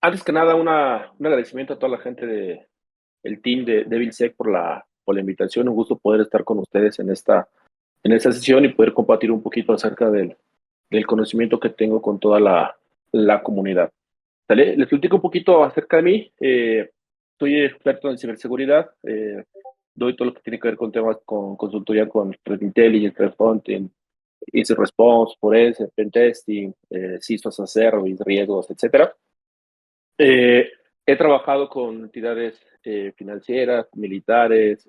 Antes que nada, un agradecimiento a toda la gente del team de DevilSec por la invitación. Un gusto poder estar con ustedes en esta sesión y poder compartir un poquito acerca del conocimiento que tengo con toda la comunidad. ¿Sale? Les platico un poquito acerca de mí. Soy experto en ciberseguridad. Doy todo lo que tiene que ver con temas con consultoría con Threat Intelligence, Threat Hunting, Incident Response, Forense, Pentesting, CISO as a Service, riesgos, etcétera. Eh, He trabajado con entidades financieras, militares,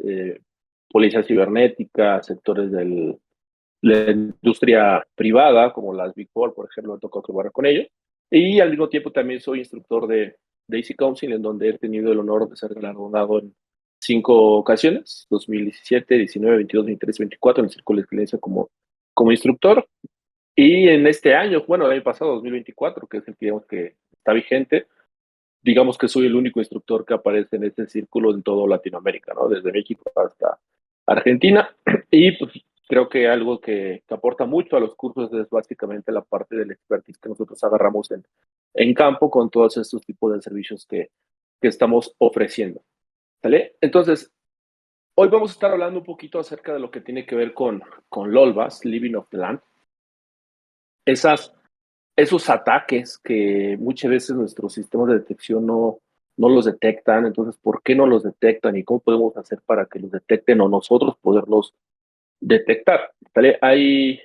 policía cibernética, sectores de la industria privada, como las Big Four, por ejemplo, me tocó trabajar con ellos. Y al mismo tiempo también soy instructor de Easy Council, en donde he tenido el honor de ser galardonado en 5 ocasiones: 2017, 19, 22, 23, 24, en el Círculo de Excelencia como instructor. Y en este año, bueno, el año pasado, 2024, que es el que digamos que está vigente, digamos que soy el único instructor que aparece en este círculo en toda Latinoamérica, ¿no? Desde México hasta Argentina. Y pues creo que algo que aporta mucho a los cursos es básicamente la parte del expertise que nosotros agarramos en campo con todos estos tipos de servicios que estamos ofreciendo. ¿Vale? Entonces, hoy vamos a estar hablando un poquito acerca de lo que tiene que ver con LOLVAS, Living of the Land. Esos ataques que muchas veces nuestros sistemas de detección no los detectan. Entonces, ¿por qué no los detectan y cómo podemos hacer para que los detecten o nosotros poderlos detectar? ¿Vale? Hay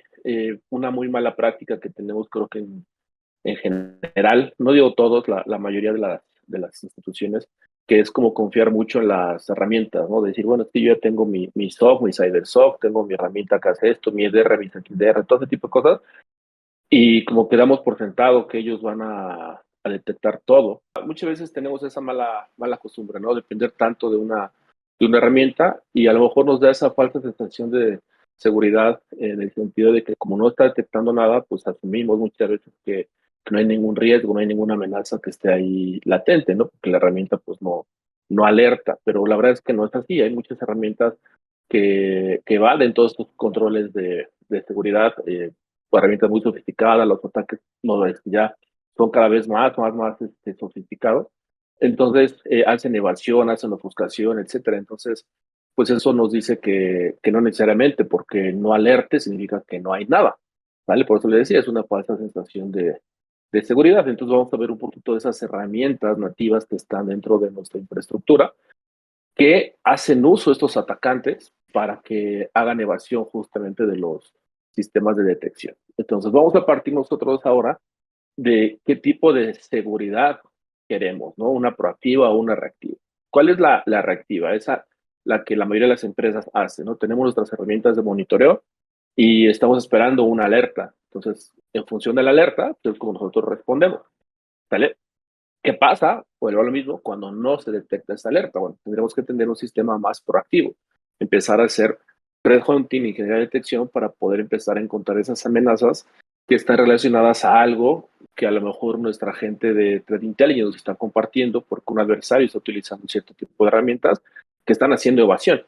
una muy mala práctica que tenemos, creo que en general, no digo todos, la mayoría de las instituciones, que es como confiar mucho en las herramientas, ¿no? Decir, bueno, es que yo ya tengo mi SOC, mi CyberSOC, tengo mi herramienta que hace esto, mi EDR, mi XDR, todo ese tipo de cosas, y como que damos por sentado que ellos van a detectar todo. Muchas veces tenemos esa mala costumbre, ¿no? Depender tanto de una herramienta, y a lo mejor nos da esa falsa sensación de seguridad, en el sentido de que como no está detectando nada, pues asumimos muchas veces que no hay ningún riesgo, no hay ninguna amenaza que esté ahí latente, ¿no? Porque la herramienta pues no alerta, pero la verdad es que no es así. Hay muchas herramientas que evaden todos estos controles de seguridad, herramientas muy sofisticadas. Los ataques no, ya son cada vez más sofisticados. Entonces, hacen evasión, hacen ofuscación, etcétera. Entonces, pues eso nos dice que no necesariamente, porque no alerte significa que no hay nada, ¿vale? Por eso le decía, es una falsa sensación de seguridad. Entonces, vamos a ver un poquito de esas herramientas nativas que están dentro de nuestra infraestructura, que hacen uso estos atacantes para que hagan evasión justamente de los sistemas de detección. Entonces, vamos a partir nosotros ahora de qué tipo de seguridad queremos, ¿no? Una proactiva o una reactiva. ¿Cuál es la reactiva? Esa la que la mayoría de las empresas hacen, ¿no? Tenemos nuestras herramientas de monitoreo y estamos esperando una alerta. Entonces, en función de la alerta, pues como nosotros respondemos, ¿vale? ¿Qué pasa? Vuelvo a lo mismo, cuando no se detecta esta alerta. Bueno, tendremos que tener un sistema más proactivo, empezar a hacer threat hunting y generar detección para poder empezar a encontrar esas amenazas que están relacionadas a algo que a lo mejor nuestra gente de Threat Intelligence está compartiendo, porque un adversario está utilizando cierto tipo de herramientas que están haciendo evasión,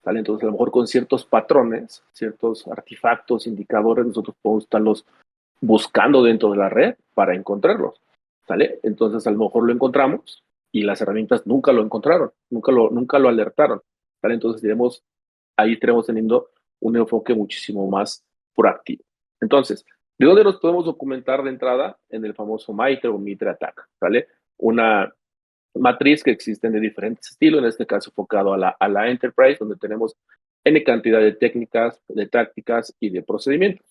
¿vale? Entonces, a lo mejor con ciertos patrones, ciertos artefactos, indicadores, nosotros podemos estarlos buscando dentro de la red para encontrarlos, ¿sale? Entonces, a lo mejor lo encontramos y las herramientas nunca lo encontraron, nunca lo alertaron, ¿sale? Entonces, ahí estaremos teniendo un enfoque muchísimo más proactivo. Entonces, ¿de dónde nos podemos documentar de entrada? En el famoso MITRE o MITRE ATT&CK, ¿sale? Una matriz que existen de diferentes estilos, en este caso enfocado a la Enterprise, donde tenemos N cantidad de técnicas, de tácticas y de procedimientos.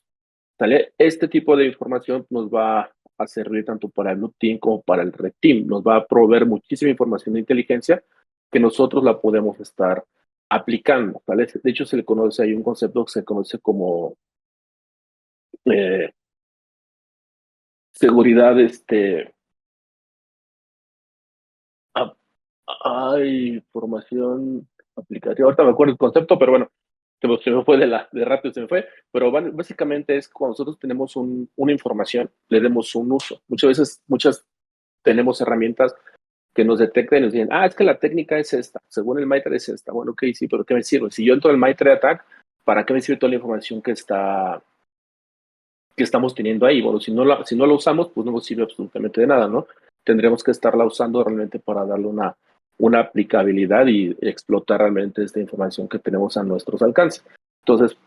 ¿Sale? Este tipo de información nos va a servir tanto para el Blue Team como para el Red Team. Nos va a proveer muchísima información de inteligencia que nosotros la podemos estar aplicando, ¿vale? De hecho, hay un concepto que se conoce como eh, seguridad, hay formación aplicativa. Ahorita me acuerdo el concepto, pero bueno, se me fue de rápido, se me fue. Pero básicamente es cuando nosotros tenemos una información, le demos un uso. Muchas tenemos herramientas que nos detectan y nos dicen, es que la técnica es esta, según el MITRE es esta. Bueno, ok, sí, pero ¿qué me sirve? Si yo entro al MITRE ATT&CK, ¿para qué me sirve toda la información que estamos teniendo ahí? Bueno, si no la usamos, pues no nos sirve absolutamente de nada, ¿no? tendríamos que estarla usando realmente para darle una aplicabilidad y explotar realmente esta información que tenemos a nuestros alcances. Entonces,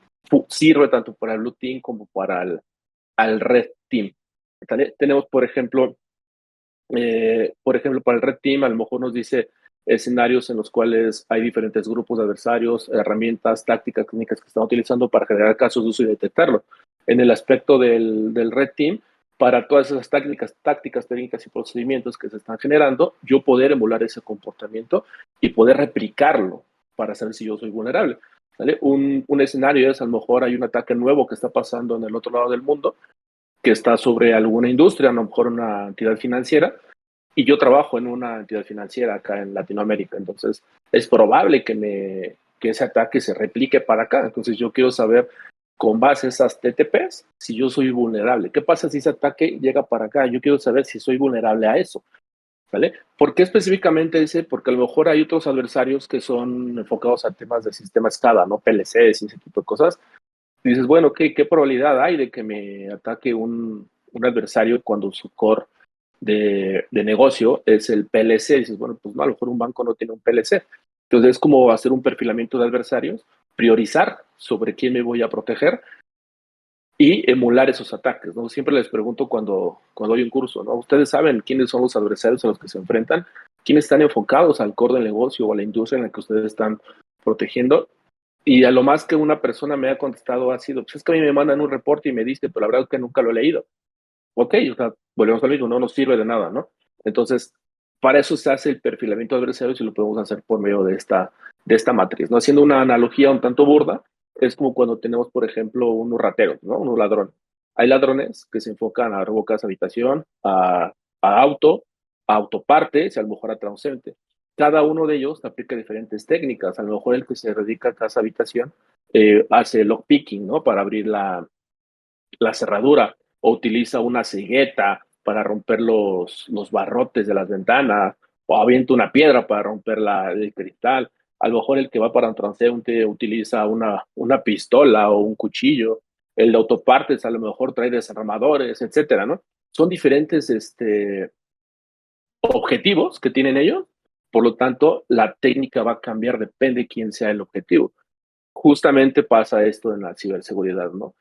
sirve tanto para el Blue Team como para el Red Team. Tenemos, por ejemplo, para el Red Team, a lo mejor nos dice escenarios en los cuales hay diferentes grupos de adversarios, herramientas, tácticas, técnicas que están utilizando para generar casos de uso y detectarlo. En el aspecto del Red Team, para todas esas tácticas, técnicas y procedimientos que se están generando, yo poder emular ese comportamiento y poder replicarlo para saber si yo soy vulnerable. ¿Vale? Un escenario es, a lo mejor hay un ataque nuevo que está pasando en el otro lado del mundo, que está sobre alguna industria, a lo mejor una entidad financiera, y yo trabajo en una entidad financiera acá en Latinoamérica. Entonces, es probable que ese ataque se replique para acá. Entonces, yo quiero saber, con base a esas TTPs, si yo soy vulnerable. ¿Qué pasa si ese ataque llega para acá? Yo quiero saber si soy vulnerable a eso. ¿Vale? ¿Por qué específicamente ese? Porque a lo mejor hay otros adversarios que son enfocados a temas de sistema SCADA, ¿no? PLCs y ese tipo de cosas. Y dices, bueno, ¿qué probabilidad hay de que me ataque un adversario cuando su core de negocio es el PLC? Y dices, bueno, pues no, a lo mejor un banco no tiene un PLC. Entonces es como hacer un perfilamiento de adversarios, priorizar sobre quién me voy a proteger y emular esos ataques, ¿no? Siempre les pregunto cuando hay un curso, ¿no? Ustedes saben quiénes son los adversarios a los que se enfrentan, quiénes están enfocados al core del negocio o a la industria en la que ustedes están protegiendo. Y a lo más que una persona me ha contestado ha sido, pues es que a mí me mandan un reporte y me dice, pero la verdad es que nunca lo he leído. Ok, o sea, volvemos al mismo, no nos sirve de nada, ¿no? Entonces, para eso se hace el perfilamiento de adversarios y lo podemos hacer por medio de esta matriz, ¿no? Haciendo una analogía un tanto burda, es como cuando tenemos, por ejemplo, unos rateros, ¿no? Unos ladrones. Hay ladrones que se enfocan a robo casa habitación, a auto, a autopartes y a lo mejor a transeúnte. Cada uno de ellos aplica diferentes técnicas. A lo mejor el que se dedica a casa habitación hace lockpicking, ¿no? Para abrir la cerradura, o utiliza una cegueta para romper los barrotes de las ventanas, o avienta una piedra para romper el cristal. A lo mejor el que va para un transeúnte utiliza una pistola o un cuchillo. El de autopartes a lo mejor trae desarmadores, etcétera, ¿no? Son diferentes objetivos que tienen ellos, por lo tanto, la técnica va a cambiar, depende de quién sea el objetivo. Justamente pasa esto en la ciberseguridad, ¿no?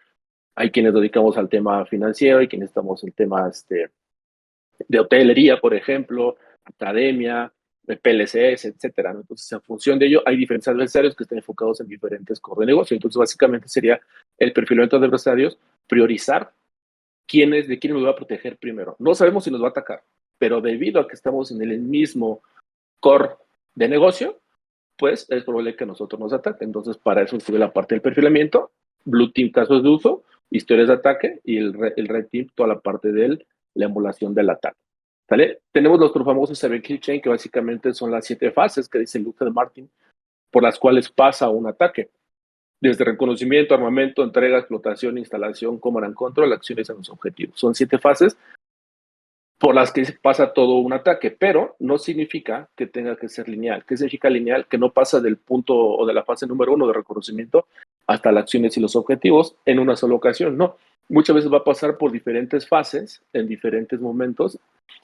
Hay quienes dedicamos al tema financiero, hay quienes estamos en temas de hotelería, por ejemplo, academia, de PLCs, etcétera, ¿no? Entonces, en función de ello, hay diferentes adversarios que están enfocados en diferentes core de negocio. Entonces, básicamente sería el perfilamiento de adversarios, priorizar de quién nos va a proteger primero. No sabemos si nos va a atacar, pero debido a que estamos en el mismo core de negocio, pues es probable que nosotros nos ataquen. Entonces, para eso sirve la parte del perfilamiento, Blue Team casos de uso, historias de ataque, y el Red Team toda la parte de la emulación del ataque. ¿Vale? Tenemos nuestro famoso Cyber Kill Chain, que básicamente son las 7 fases que dice Luther Martin, por las cuales pasa un ataque. Desde reconocimiento, armamento, entrega, explotación, instalación, command and control, acciones en los objetivos. Son 7 fases por las que pasa todo un ataque, pero no significa que tenga que ser lineal. ¿Qué significa lineal? Que no pasa del punto o de la fase número 1 de reconocimiento hasta las acciones y los objetivos en una sola ocasión. No, muchas veces va a pasar por diferentes fases, en diferentes momentos,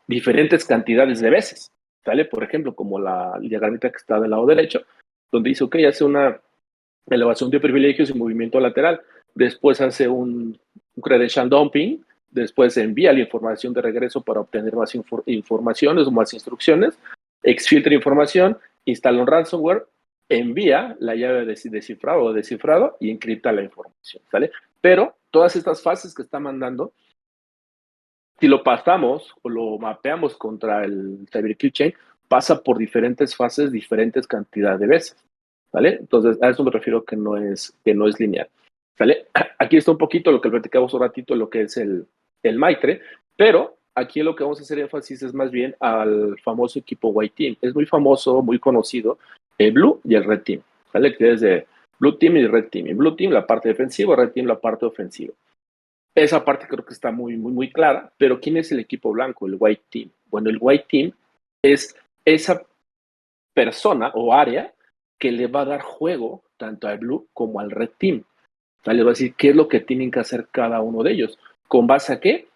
diferentes cantidades de veces. ¿Sale? Por ejemplo, como la diagramita que está del lado derecho, donde dice, ok, hace una elevación de privilegios y movimiento lateral, después hace un credential dumping, después envía la información de regreso para obtener más informaciones o más instrucciones, exfiltra información, instala un ransomware, envía la llave de descifrado o descifrado y encripta la información, ¿sale? Pero todas estas fases que está mandando, si lo pasamos o lo mapeamos contra el Cyber Kill Chain, pasa por diferentes fases, diferentes cantidades de veces, ¿vale? Entonces, a eso me refiero que no es lineal, ¿vale? Aquí está un poquito lo que platicamos un ratito, lo que es el Maitre, pero aquí lo que vamos a hacer énfasis es más bien al famoso equipo White Team. Es muy famoso, muy conocido, el Blue y el Red Team, ¿vale? Que es de Blue Team y Red Team. Y Blue Team la parte defensiva, Red Team la parte ofensiva. Esa parte creo que está muy, muy, muy clara, pero ¿quién es el equipo blanco, el White Team? Bueno, el White Team es esa persona o área que le va a dar juego tanto al Blue como al Red Team. ¿Vale? Les va a decir qué es lo que tienen que hacer cada uno de ellos. ¿Con base a qué?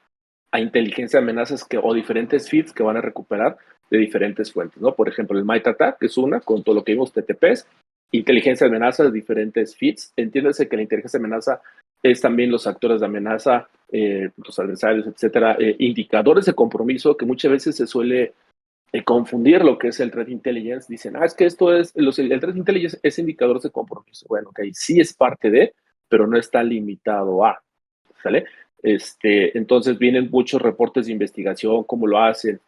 a inteligencia de amenazas o diferentes feeds que van a recuperar de diferentes fuentes, ¿no? Por ejemplo, el Might Attack, que es una, con todo lo que vimos, TTPs, inteligencia de amenazas, diferentes feeds. Entiéndase que la inteligencia de amenaza es también los actores de amenaza, los adversarios, etcétera, indicadores de compromiso que muchas veces se suele confundir lo que es el Threat Intelligence. Dicen, es que esto es, el Threat Intelligence es indicadores de compromiso. Bueno, ok, sí es parte de, pero no está limitado a, ¿sale? Entonces vienen muchos reportes de investigación, cómo lo hacen,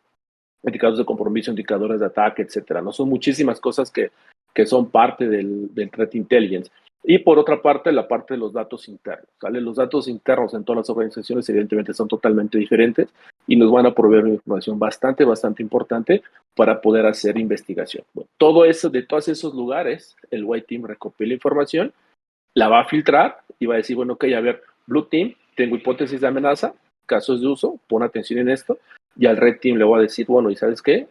indicadores de compromiso, indicadores de ataque, etcétera. No son muchísimas cosas que son parte del Threat Intelligence. Y por otra parte, la parte de los datos internos, ¿vale? Los datos internos en todas las organizaciones evidentemente son totalmente diferentes y nos van a proveer una información bastante importante para poder hacer investigación. Bueno, todo eso, de todos esos lugares, el White Team recopila información, la va a filtrar y va a decir, bueno, ok, a ver, Blue Team, tengo hipótesis de amenaza, casos de uso, pon atención en esto, y al Red Team le voy a decir, bueno, ¿y sabes qué?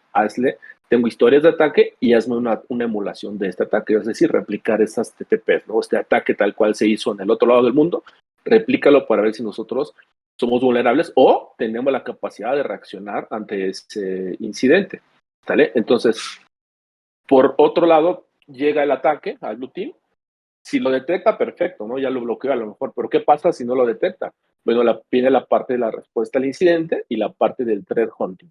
Tengo historias de ataque y hazme una emulación de este ataque, es decir, replicar esas TTPs, ¿no? Este ataque tal cual se hizo en el otro lado del mundo, replícalo para ver si nosotros somos vulnerables o tenemos la capacidad de reaccionar ante ese incidente, ¿vale? Entonces, por otro lado, llega el ataque al Blue Team. Si lo detecta, perfecto, ¿no? Ya lo bloqueó a lo mejor, pero ¿qué pasa si no lo detecta? Bueno, viene la parte de la respuesta al incidente y la parte del threat hunting,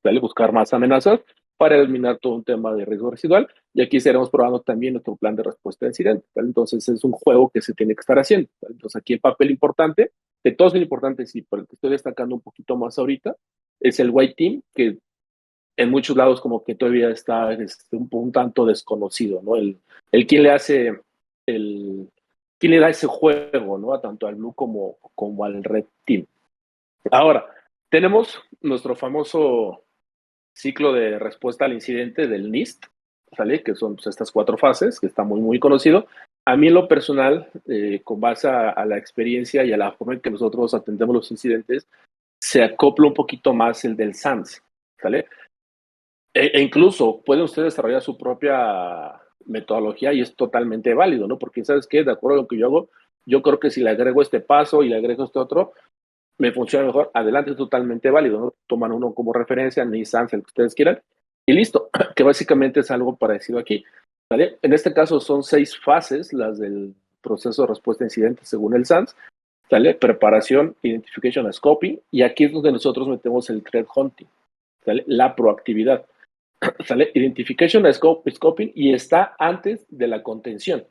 ¿vale? Buscar más amenazas para eliminar todo un tema de riesgo residual y aquí estaremos probando también nuestro plan de respuesta a incidente, ¿vale? Entonces es un juego que se tiene que estar haciendo, ¿vale? Entonces aquí el papel importante, de todos es importante, sí, pero el que estoy destacando un poquito más ahorita es el White Team, que en muchos lados como que todavía está un tanto desconocido, ¿no? El quién le hace el quién le da ese juego, ¿no? A tanto al Blue como al Red Team. Ahora, tenemos nuestro famoso ciclo de respuesta al incidente del NIST, ¿sale? Que son pues, estas 4 fases, que está muy conocido. A mí en lo personal, con base a la experiencia y a la forma en que nosotros atendemos los incidentes, se acopla un poquito más el del SANS, ¿sale? Incluso pueden ustedes desarrollar su propia metodología y es totalmente válido, ¿no? Porque, ¿sabes qué? De acuerdo a lo que yo hago, yo creo que si le agrego este paso y le agrego este otro, me funciona mejor. Adelante, es totalmente válido, ¿no? Toman uno como referencia, Nissan, el que ustedes quieran, y listo, que básicamente es algo parecido aquí, ¿vale? En este caso son 6 fases, las del proceso de respuesta a incidentes según el SANS, ¿sale? Preparación, identification, scoping, y aquí es donde nosotros metemos el threat hunting, ¿sale? La proactividad. ¿Sale? Identification, scoping y está antes de la contención.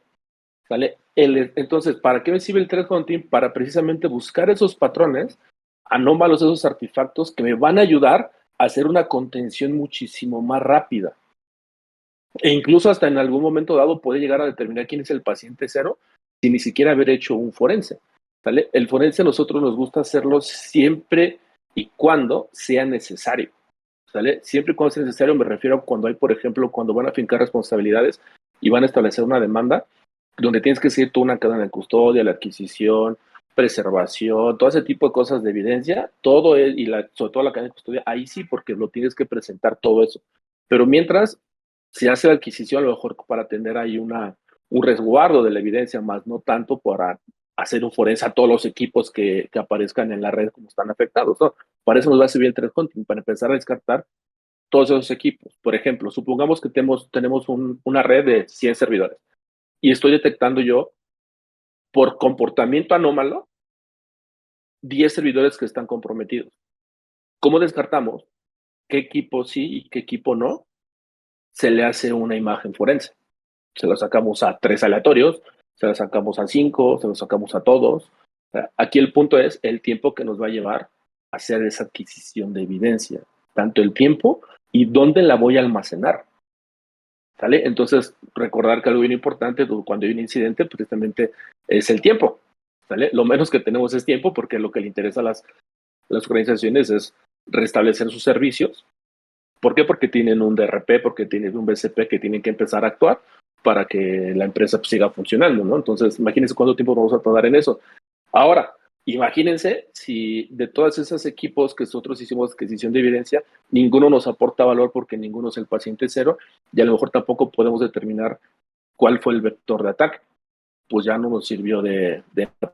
¿Sale? Entonces, ¿para qué me sirve el threat hunting? Para precisamente buscar esos patrones anómalos, esos artefactos que me van a ayudar a hacer una contención muchísimo más rápida. E incluso hasta en algún momento dado puede llegar a determinar quién es el paciente cero sin ni siquiera haber hecho un forense. ¿Sale? El forense a nosotros nos gusta hacerlo siempre y cuando sea necesario. ¿Sale? Siempre y cuando sea necesario, me refiero a cuando hay, por ejemplo, cuando van a fincar responsabilidades y van a establecer una demanda, donde tienes que seguir toda una cadena de custodia, la adquisición, preservación, todo ese tipo de cosas de evidencia, todo es, y sobre todo la cadena de custodia, ahí sí, porque lo tienes que presentar todo eso. Pero mientras se hace la adquisición, a lo mejor para tener ahí un resguardo de la evidencia, más no tanto para hacer un forense a todos los equipos que aparezcan en la red como están afectados, ¿no? Para eso nos va a servir el threat hunting, para empezar a descartar todos esos equipos. Por ejemplo, supongamos que tenemos una red de 100 servidores y estoy detectando yo por comportamiento anómalo 10 servidores que están comprometidos. ¿Cómo descartamos qué equipo sí y qué equipo no? Se le hace una imagen forense. Se lo sacamos a 3 aleatorios, se lo sacamos a 5, se lo sacamos a todos. Aquí el punto es el tiempo que nos va a llevar a hacer esa adquisición de evidencia, tanto el tiempo y dónde la voy a almacenar. ¿Sale? Entonces, recordar que algo bien importante cuando hay un incidente, precisamente es el tiempo. ¿Sale? Lo menos que tenemos es tiempo porque lo que le interesa a las organizaciones es restablecer sus servicios. ¿Por qué? Porque tienen un DRP, porque tienen un BCP que tienen que empezar a actuar para que la empresa pues, siga funcionando, ¿no? Entonces, imagínense cuánto tiempo vamos a tardar en eso. Ahora, imagínense si de todos esos equipos que nosotros hicimos adquisición de evidencia, ninguno nos aporta valor porque ninguno es el paciente cero y a lo mejor tampoco podemos determinar cuál fue el vector de ataque. Pues ya no nos sirvió de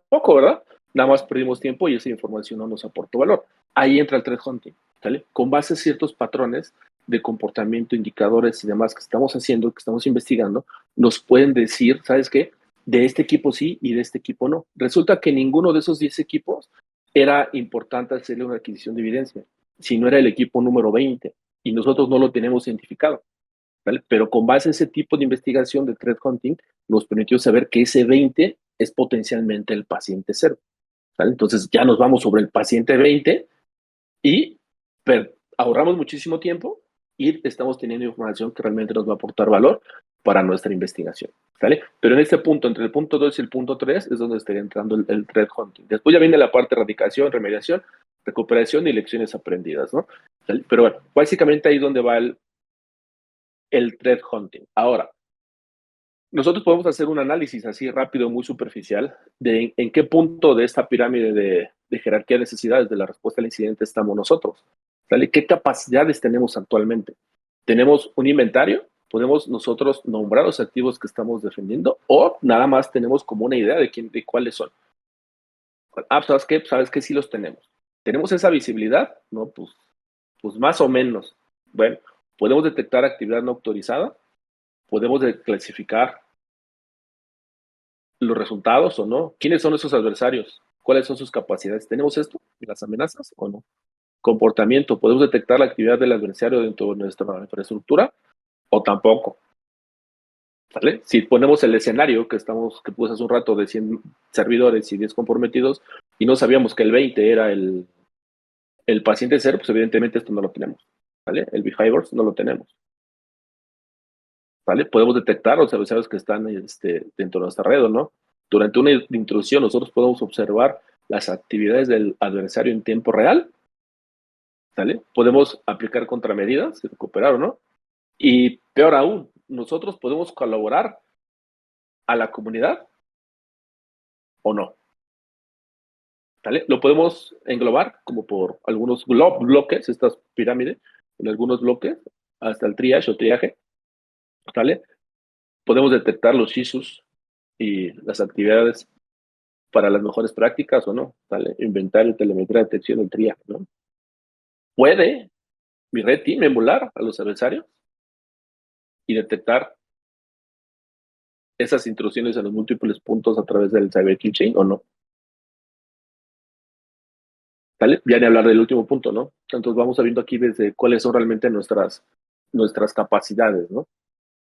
poco, ¿verdad? nada más perdimos tiempo y esa información no nos aportó valor. Ahí entra el threat hunting, ¿sale? Con base a ciertos patrones de comportamiento, indicadores y demás que estamos haciendo, que estamos investigando, nos pueden decir, ¿sabes qué? De este equipo sí y de este equipo no. Resulta que ninguno de esos 10 equipos era importante hacerle una adquisición de evidencia, si no era el equipo número 20 y nosotros no lo tenemos identificado. ¿Vale? Pero con base en ese tipo de investigación de threat hunting, nos permitió saber que ese 20 es potencialmente el paciente cero. ¿Vale? Entonces ya nos vamos sobre el paciente 20 y ahorramos muchísimo tiempo y estamos teniendo información que realmente nos va a aportar valor para nuestra investigación. ¿Vale? Pero en este punto, entre el punto 2 y el punto 3, es donde estaría entrando el threat hunting. Después ya viene la parte de erradicación, remediación, recuperación y lecciones aprendidas, ¿no? ¿Vale? Pero bueno, básicamente ahí es donde va el threat hunting. Ahora, nosotros podemos hacer un análisis así rápido, muy superficial, de en qué punto de esta pirámide de jerarquía de necesidades de la respuesta al incidente estamos nosotros. ¿Vale? ¿Qué capacidades tenemos actualmente? ¿Tenemos un inventario? ¿Podemos nosotros nombrar los activos que estamos defendiendo? ¿O nada más tenemos como una idea de cuáles son? Ah, ¿sabes qué? ¿Sabes qué? Sí los tenemos. ¿Tenemos esa visibilidad? No, pues más o menos. Bueno, ¿podemos detectar actividad no autorizada? ¿Podemos clasificar los resultados o no? ¿Quiénes son esos adversarios? ¿Cuáles son sus capacidades? ¿Tenemos esto? ¿Las amenazas o no? Comportamiento. ¿Podemos detectar la actividad del adversario dentro de nuestra infraestructura o tampoco? ¿Vale? Si ponemos el escenario que puse hace un rato de 100 servidores y 10 comprometidos y no sabíamos que el 20 era el paciente cero, pues evidentemente esto no lo tenemos. ¿Vale? El behaviors no lo tenemos. ¿Vale? Podemos detectar los adversarios que están dentro de nuestra red o no. Durante una intrusión nosotros podemos observar las actividades del adversario en tiempo real, ¿vale? Podemos aplicar contramedidas, recuperar o no. Y peor aún, nosotros podemos colaborar a la comunidad o no, ¿vale? Lo podemos englobar como por algunos bloques, estas pirámides, en algunos bloques, hasta el triage o triaje, ¿vale? Podemos detectar los issues y las actividades para las mejores prácticas o no, ¿vale? Inventario, telemetría, detección, el triaje, ¿no? ¿Puede mi red team emular a los adversarios y detectar esas intrusiones en los múltiples puntos a través del Cyber Kill Chain o no? ¿Vale? Ya ni hablar del último punto, ¿no? Entonces vamos viendo aquí desde cuáles son realmente nuestras capacidades, ¿no?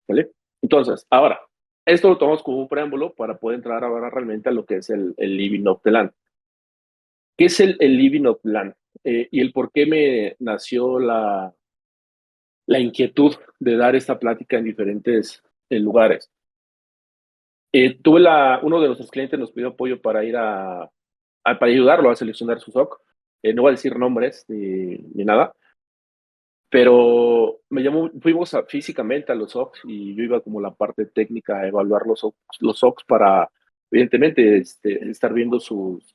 ¿Vale? Entonces, ahora, esto lo tomamos como un preámbulo para poder entrar ahora realmente a lo que es el Living of the Land. ¿Qué es el Living of the Land? Y el por qué me nació la inquietud de dar esta plática en diferentes lugares. Uno de nuestros clientes nos pidió apoyo para ir para ayudarlo a seleccionar su SOC. No voy a decir nombres ni nada, pero fuimos físicamente a los SOCs y yo iba como la parte técnica a evaluar los SOCs para, evidentemente, estar viendo sus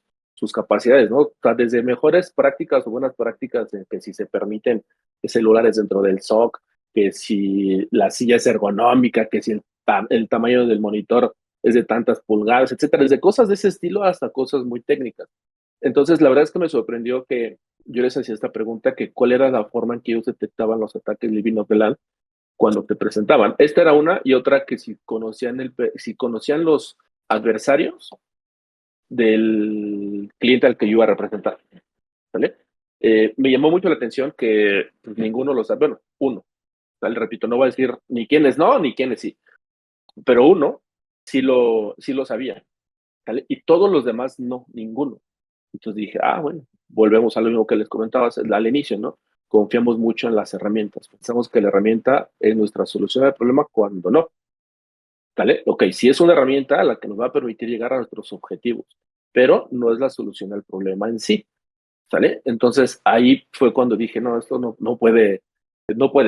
capacidades, ¿no? O sea, desde mejores prácticas o buenas prácticas, que si se permiten celulares dentro del SOC, que si la silla es ergonómica, que si el tamaño del monitor es de tantas pulgadas, etcétera, desde cosas de ese estilo hasta cosas muy técnicas. Entonces, la verdad es que me sorprendió que yo les hacía esta pregunta, que cuál era la forma en que ellos detectaban los ataques Living of the Land cuando te presentaban. Esta era una, y otra que si conocían los adversarios del cliente al que yo iba a representar, ¿vale? Me llamó mucho la atención que pues, ninguno lo sabe, bueno, uno, ¿vale? Repito, no voy a decir ni quiénes no, ni quiénes sí, pero uno sí lo sabía, ¿vale? Y todos los demás no, ninguno. Entonces dije, bueno, volvemos a lo mismo que les comentaba al inicio, ¿no? Confiamos mucho en las herramientas. Pensamos que la herramienta es nuestra solución al problema cuando no. ¿Vale? Ok, sí es una herramienta a la que nos va a permitir llegar a nuestros objetivos, pero no es la solución al problema en sí. ¿Sale? Entonces ahí fue cuando dije, no, esto no puede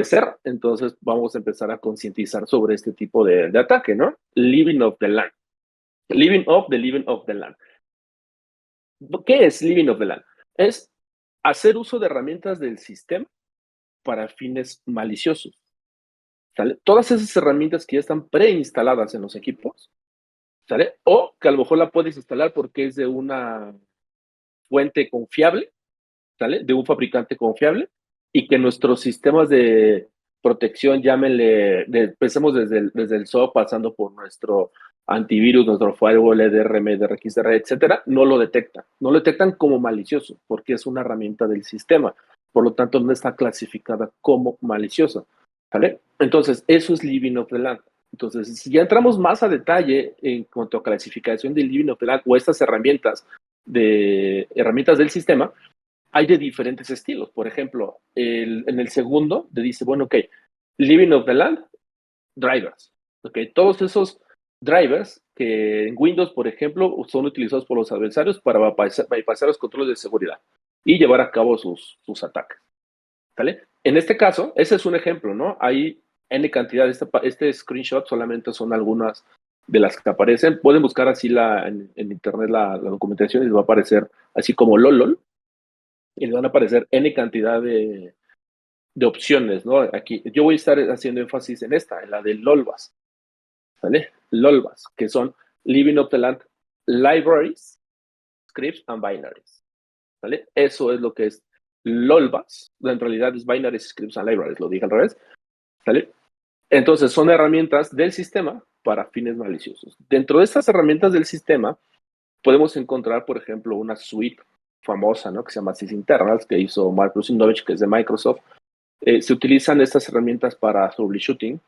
ser. Entonces vamos a empezar a concientizar sobre este tipo de ataque, ¿no? Living of the land. Living of the land. ¿Qué es Living of the Land? Es hacer uso de herramientas del sistema para fines maliciosos. ¿Sale? Todas esas herramientas que ya están preinstaladas en los equipos, ¿sale? O que a lo mejor la puedes instalar porque es de una fuente confiable, ¿sale? De un fabricante confiable, y que nuestros sistemas de protección, llámenle, empecemos desde el SOC, pasando por nuestro antivirus, nuestro firewall, EDRM, DRXR, etcétera, no lo detectan. No lo detectan como malicioso, porque es una herramienta del sistema. Por lo tanto, no está clasificada como maliciosa, ¿vale? Entonces, eso es Living of the Land. Entonces, si ya entramos más a detalle en cuanto a clasificación del Living of the Land o estas herramientas del sistema, hay de diferentes estilos. Por ejemplo, en el segundo te dice, bueno, ok, Living of the Land, drivers. Ok, todos esos drivers que en Windows, por ejemplo, son utilizados por los adversarios para bypassar los controles de seguridad y llevar a cabo sus ataques. ¿Vale? En este caso, ese es un ejemplo, ¿no? Hay N cantidad, este screenshot solamente son algunas de las que aparecen. Pueden buscar así en internet la documentación y les va a aparecer así como LOL, y les van a aparecer N cantidad de opciones, ¿no? Aquí yo voy a estar haciendo énfasis en esta, en la de LOLBAS, ¿vale? LOLBAS, que son Living of the Land Libraries, Scripts and Binaries, ¿vale? Eso es lo que es LOLBAS, en realidad es Binaries, Scripts and Libraries, lo dije al revés, ¿vale? Entonces son herramientas del sistema para fines maliciosos. Dentro de estas herramientas del sistema podemos encontrar, por ejemplo, una suite famosa, ¿no? Que se llama sysinternals, que hizo Mark Rusinovich, que es de Microsoft. Se utilizan estas herramientas para troubleshooting.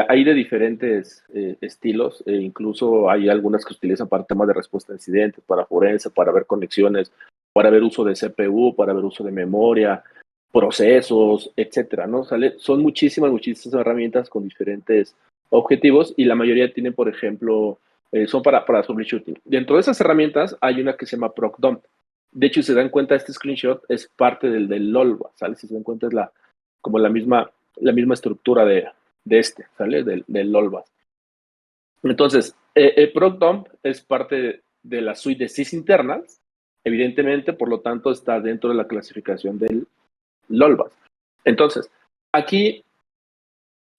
Hay de diferentes estilos, incluso hay algunas que se utilizan para temas de respuesta a incidentes, para forense, para ver conexiones, para ver uso de CPU, para ver uso de memoria, procesos, etcétera, ¿no? Son muchísimas herramientas con diferentes objetivos, y la mayoría tienen, por ejemplo, son para troubleshooting. Dentro de esas herramientas hay una que se llama ProcDump. De hecho, si se dan cuenta, este screenshot es parte del LOLBA, ¿sale? Si se dan cuenta, es como la misma estructura de este, ¿sale? Del LOLBAS. Entonces, ProcDump es parte de la suite de sysinternals, evidentemente, por lo tanto, está dentro de la clasificación del LOLBAS. Entonces, aquí,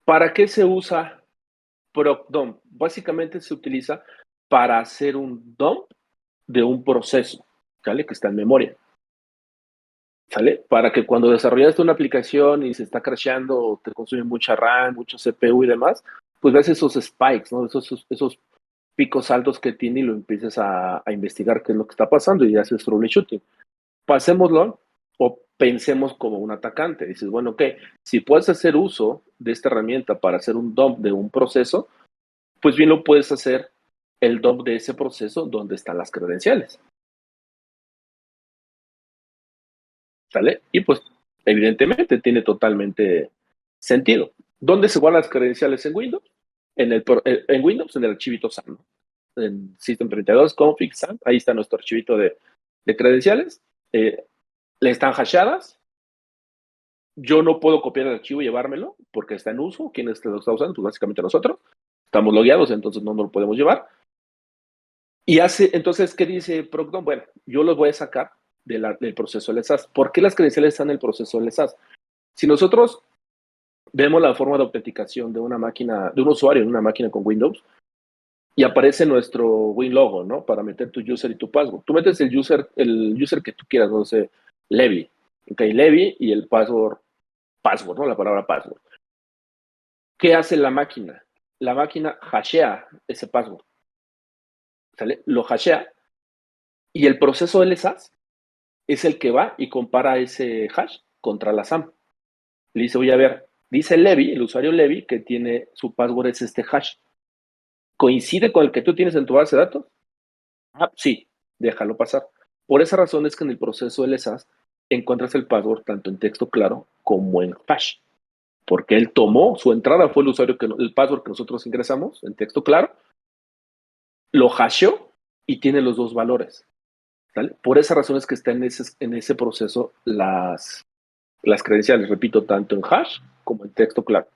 ¿para qué se usa ProcDump? Básicamente se utiliza para hacer un dump de un proceso, ¿sale? Que está en memoria. ¿Sale? Para que cuando desarrollaste una aplicación y se está crasheando o te consume mucha RAM, mucho CPU y demás, pues ves esos spikes, ¿no? Esos picos altos que tiene y lo empieces a investigar qué es lo que está pasando y haces troubleshooting. Pasémoslo o pensemos como un atacante. Dices, bueno, ok, si puedes hacer uso de esta herramienta para hacer un dump de un proceso, pues bien lo puedes hacer el dump de ese proceso donde están las credenciales. ¿Sale? Y pues, evidentemente, tiene totalmente sentido. ¿Dónde se guardan las credenciales en Windows? En Windows, en el archivito SAM. En System32, config, SAM, ahí está nuestro archivito de credenciales. Le están hashadas. Yo no puedo copiar el archivo y llevármelo porque está en uso. ¿Quién lo está usando? Pues básicamente nosotros. Estamos logueados, entonces no nos lo podemos llevar. Y entonces, ¿qué dice ProcDump? Bueno, yo los voy a sacar del proceso LSAS. ¿Por qué las credenciales están en el proceso LSAS? Si nosotros vemos la forma de autenticación de una máquina, de un usuario en una máquina con Windows, y aparece nuestro WinLogo, ¿no? Para meter tu user y tu password. Tú metes el user que tú quieras, no sé, Levi. Ok, Levi y el password, ¿no? La palabra password. ¿Qué hace la máquina? La máquina hashea ese password. ¿Sale? Lo hashea y el proceso LSAS es el que va y compara ese hash contra la SAM. Le dice, voy a ver, dice Levi, el usuario Levi, que tiene su password es este hash. ¿Coincide con el que tú tienes en tu base de datos? Ah, sí, déjalo pasar. Por esa razón es que en el proceso LSAS encuentras el password tanto en texto claro como en hash. Porque él tomó, su entrada fue el password que nosotros ingresamos en texto claro, lo hasheó y tiene los dos valores. ¿Vale? Por esa razón es que está en ese proceso las credenciales, repito, tanto en hash como en texto claro.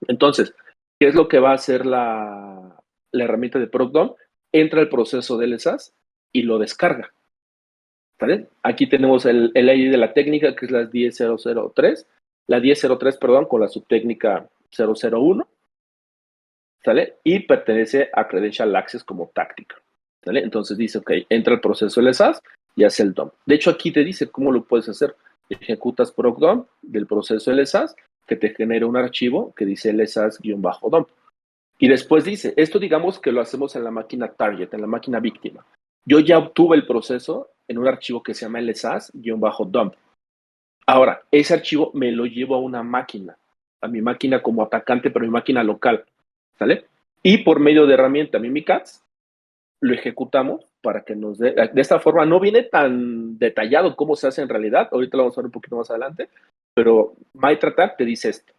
Entonces, ¿qué es lo que va a hacer la herramienta de ProcDump? Entra el proceso de LSAS y lo descarga. ¿Vale? Aquí tenemos el ID de la técnica, que es la 10003, la 1003, perdón, con la subtécnica 001, ¿sale? Y pertenece a Credential Access como táctica, ¿sale? Entonces dice, ok, entra el proceso LSAS y hace el dump. De hecho, aquí te dice cómo lo puedes hacer. Ejecutas proc dump del proceso LSAS que te genera un archivo que dice LSAS-dump. Y después dice, esto digamos que lo hacemos en la máquina target, en la máquina víctima. Yo ya obtuve el proceso en un archivo que se llama LSAS-dump. Ahora, ese archivo me lo llevo a una máquina, a mi máquina como atacante, pero mi máquina local, ¿sale? Y por medio de herramienta Mimikatz, lo ejecutamos para que nos dé, de esta forma no viene tan detallado cómo se hace en realidad, ahorita lo vamos a ver un poquito más adelante, pero MitraTac te dice esto,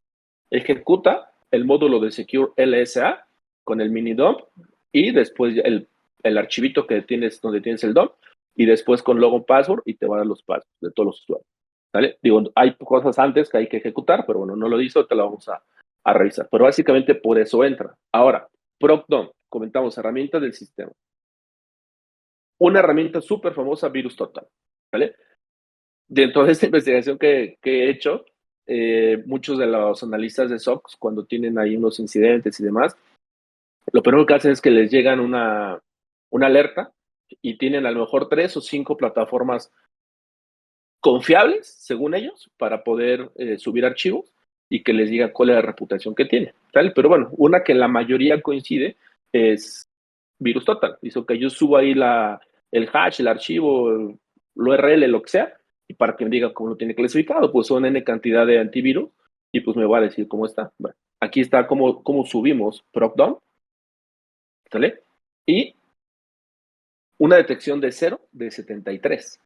ejecuta el módulo de Secure LSA con el mini dump y después el archivito que tienes donde tienes el dump y después con logo password y te va a dar los passwords de todos los usuarios. ¿Vale? Digo, hay cosas antes que hay que ejecutar, pero bueno, no lo hizo, te lo vamos a revisar. Pero básicamente por eso entra. Ahora, ProcDump, comentamos herramientas del sistema. Una herramienta súper famosa, VirusTotal, ¿vale? Dentro de esta investigación que he hecho, muchos de los analistas de SOX, cuando tienen ahí unos incidentes y demás, lo primero que hacen es que les llegan una alerta y tienen a lo mejor 3 o 5 plataformas confiables, según ellos, para poder subir archivos y que les diga cuál es la reputación que tiene, ¿vale? Pero bueno, una que la mayoría coincide es VirusTotal. Dice que yo subo ahí el hash, el archivo, el URL, lo que sea, y para que me diga cómo lo tiene clasificado, pues son N cantidad de antivirus y pues me va a decir cómo está. Bueno, aquí está cómo subimos ProcDump, ¿vale? Y una detección de 0 de 73.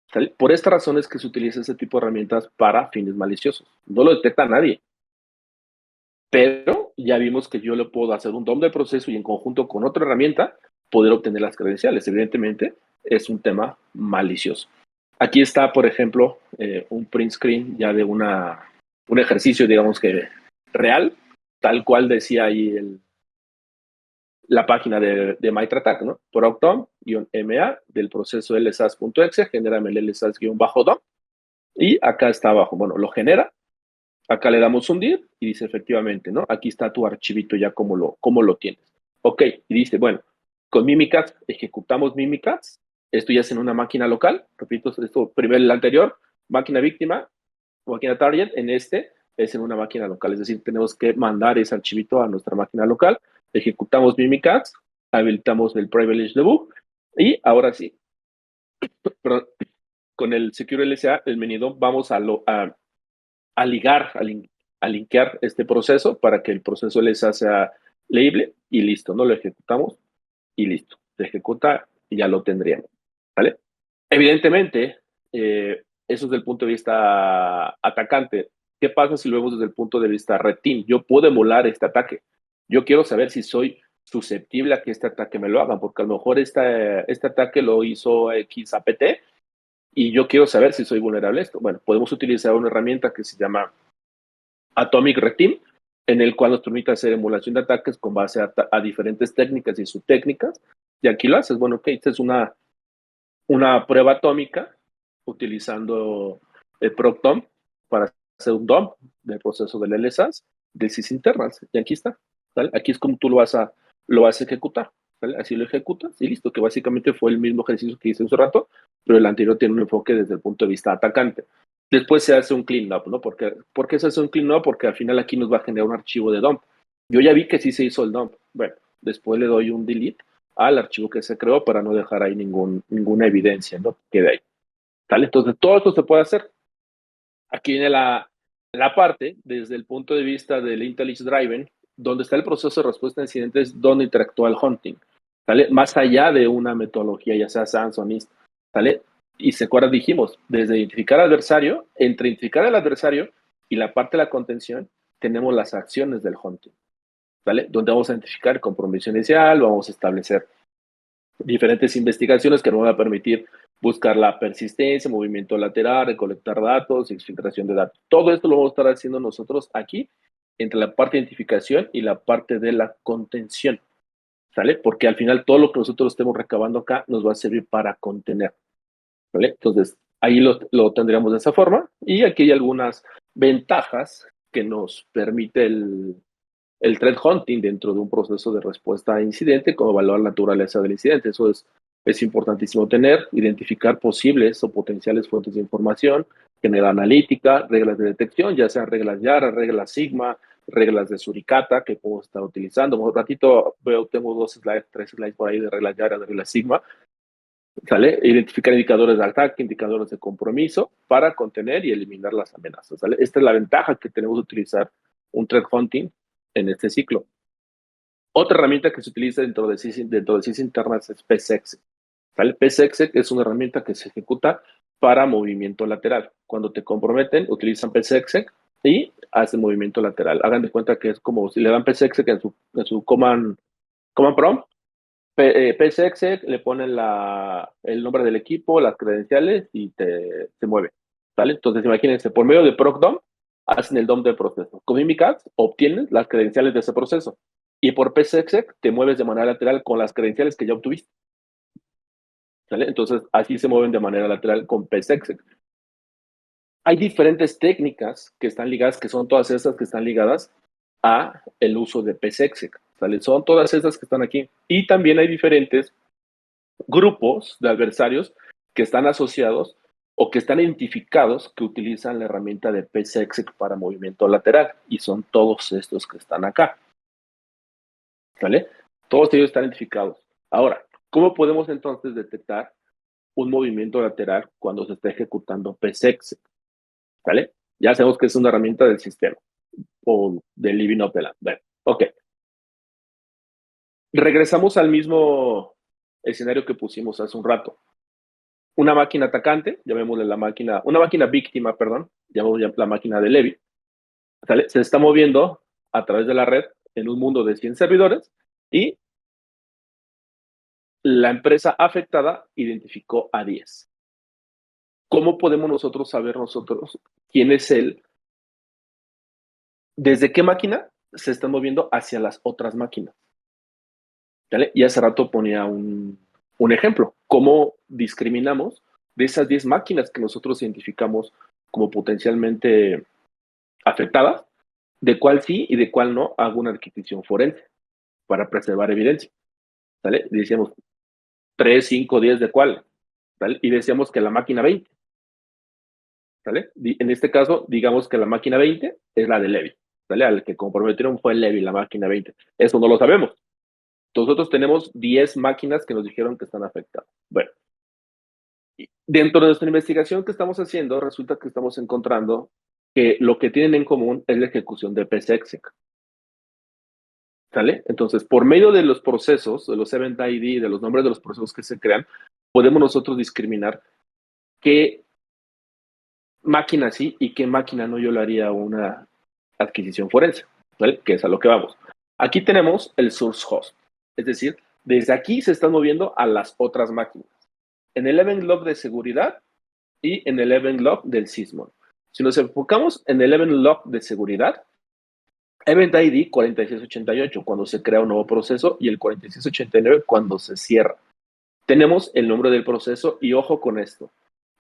¿Sale? Por esta razón es que se utiliza ese tipo de herramientas para fines maliciosos. No lo detecta nadie. Pero ya vimos que yo le puedo hacer un DOM de proceso y en conjunto con otra herramienta poder obtener las credenciales. Evidentemente, es un tema malicioso. Aquí está, por ejemplo, un print screen ya de un ejercicio, digamos que real, tal cual decía ahí la página de MitraTac, ¿no? Procdom-MA del proceso lsas.exe, genérame el lsas-dom, y acá está abajo, bueno, lo genera, acá le damos hundir y dice efectivamente, ¿no? Aquí está tu archivito ya como lo tienes. Ok, y dice, bueno, con Mimikatz ejecutamos Mimikatz, esto ya es en una máquina local, repito, esto primero el anterior, máquina víctima, máquina target, en este es en una máquina local, es decir, tenemos que mandar ese archivito a nuestra máquina local, ejecutamos Mimikatz, habilitamos el privilege debug y ahora sí, perdón, con el Secure LSA, el menú, vamos a ligar, a linkear este proceso para que el proceso LSA sea leíble y listo, ¿no? Lo ejecutamos y listo. Se ejecuta y ya lo tendríamos, ¿vale? Evidentemente, eso es desde el punto de vista atacante. ¿Qué pasa si lo vemos desde el punto de vista red team? Yo puedo emular este ataque. Yo quiero saber si soy susceptible a que este ataque me lo hagan, porque a lo mejor este ataque lo hizo XAPT y yo quiero saber si soy vulnerable a esto. Bueno, podemos utilizar una herramienta que se llama Atomic Red Team, en el cual nos permite hacer emulación de ataques con base a diferentes técnicas y subtécnicas. Y aquí lo haces. Bueno, ok, esta es una prueba atómica utilizando el ProcDump para hacer un dump del proceso del LSAS del sysinternas. Y aquí está. ¿Vale? Aquí es como tú lo vas a ejecutar. ¿Vale? Así lo ejecutas y listo, que básicamente fue el mismo ejercicio que hice hace rato, pero el anterior tiene un enfoque desde el punto de vista atacante. Después se hace un cleanup, ¿no? ¿Por qué se hace un cleanup? Porque al final aquí nos va a generar un archivo de dump. Yo ya vi que sí se hizo el dump. Bueno, después le doy un delete al archivo que se creó para no dejar ahí ninguna evidencia, ¿no? Que quede ahí. ¿Vale? Entonces, todo esto se puede hacer. Aquí viene la parte, desde el punto de vista del IntelliJ Driven, donde está el proceso de respuesta a incidentes, donde interactúa el hunting, ¿vale? Más allá de una metodología, ya sea SANS o NIST, ¿vale? Y se acuerdan, dijimos, desde identificar al adversario, entre identificar al adversario y la parte de la contención, tenemos las acciones del hunting, ¿vale? Donde vamos a identificar compromiso inicial, vamos a establecer diferentes investigaciones que nos van a permitir buscar la persistencia, movimiento lateral, recolectar datos, exfiltración de datos. Todo esto lo vamos a estar haciendo nosotros aquí, entre la parte de identificación y la parte de la contención, ¿sale? Porque al final todo lo que nosotros estemos recabando acá nos va a servir para contener, ¿vale? Entonces, ahí lo tendríamos de esa forma. Y aquí hay algunas ventajas que nos permite el threat hunting dentro de un proceso de respuesta a incidente, como evaluar la naturaleza del incidente. Eso es Es importantísimo identificar posibles o potenciales fuentes de información, generar analítica, reglas de detección, ya sean reglas Yara, reglas Sigma, reglas de Suricata que puedo estar utilizando. Un ratito tengo 3 slides por ahí de reglas Yara, de reglas Sigma. ¿Sale? Identificar indicadores de ataque, indicadores de compromiso para contener y eliminar las amenazas. ¿Sale? Esta es la ventaja que tenemos de utilizar un threat hunting en este ciclo. Otra herramienta que se utiliza dentro de CIS internas es PSEXEC. ¿Vale? PSEXEC es una herramienta que se ejecuta para movimiento lateral. Cuando te comprometen, utilizan PSEXEC y hacen movimiento lateral. Hagan de cuenta que es como si le dan PSEXEC en su command prompt. PSEXEC, le ponen el nombre del equipo, las credenciales y se mueve. ¿Vale? Entonces, imagínense, por medio de ProcDOM, hacen el DOM del proceso. Con Mimikatz obtienes las credenciales de ese proceso. Y por PSEXEC te mueves de manera lateral con las credenciales que ya obtuviste. ¿Vale? Entonces, así se mueven de manera lateral con PSEXEC. Hay diferentes técnicas que están ligadas, que son todas esas que están ligadas a el uso de PSEXEC. ¿Vale? Son todas esas que están aquí. Y también hay diferentes grupos de adversarios que están asociados o que están identificados que utilizan la herramienta de PSEXEC para movimiento lateral, y son todos estos que están acá. ¿Vale? Todos ellos están identificados. Ahora, ¿cómo podemos entonces detectar un movimiento lateral cuando se está ejecutando PSEXEC? ¿Vale? Ya sabemos que es una herramienta del sistema o del Living of the Land. Bueno, ok. Regresamos al mismo escenario que pusimos hace un rato. Una máquina atacante, llamémosle una máquina víctima, perdón, llamémosle la máquina de Levy, ¿sale? Se está moviendo a través de la red en un mundo de 100 servidores y la empresa afectada identificó a 10. ¿Cómo podemos nosotros saber quién es él? ¿Desde qué máquina se está moviendo hacia las otras máquinas? ¿Vale? Y hace rato ponía un ejemplo. ¿Cómo discriminamos de esas 10 máquinas que nosotros identificamos como potencialmente afectadas, de cuál sí y de cuál no hago una adquisición forense para preservar evidencia? ¿Vale? Decíamos 3, 5, 10 de cuál, ¿vale? Y decíamos que la máquina 20, ¿vale? En este caso, digamos que la máquina 20 es la de Levy, ¿vale? Al que comprometieron fue Levy, la máquina 20. Eso no lo sabemos. Nosotros tenemos 10 máquinas que nos dijeron que están afectadas. Bueno, dentro de nuestra investigación que estamos haciendo, resulta que estamos encontrando que lo que tienen en común es la ejecución de PSEXEC. ¿Sale? Entonces, por medio de los procesos, de los Event ID, de los nombres de los procesos que se crean, podemos nosotros discriminar qué máquina sí y qué máquina no yo le haría una adquisición forense, ¿vale? Que es a lo que vamos. Aquí tenemos el source host, es decir, desde aquí se están moviendo a las otras máquinas. En el event log de seguridad y en el event log del sysmon. Si nos enfocamos en el event log de seguridad, Event ID 4688 cuando se crea un nuevo proceso y el 4689 cuando se cierra. Tenemos el nombre del proceso y ojo con esto,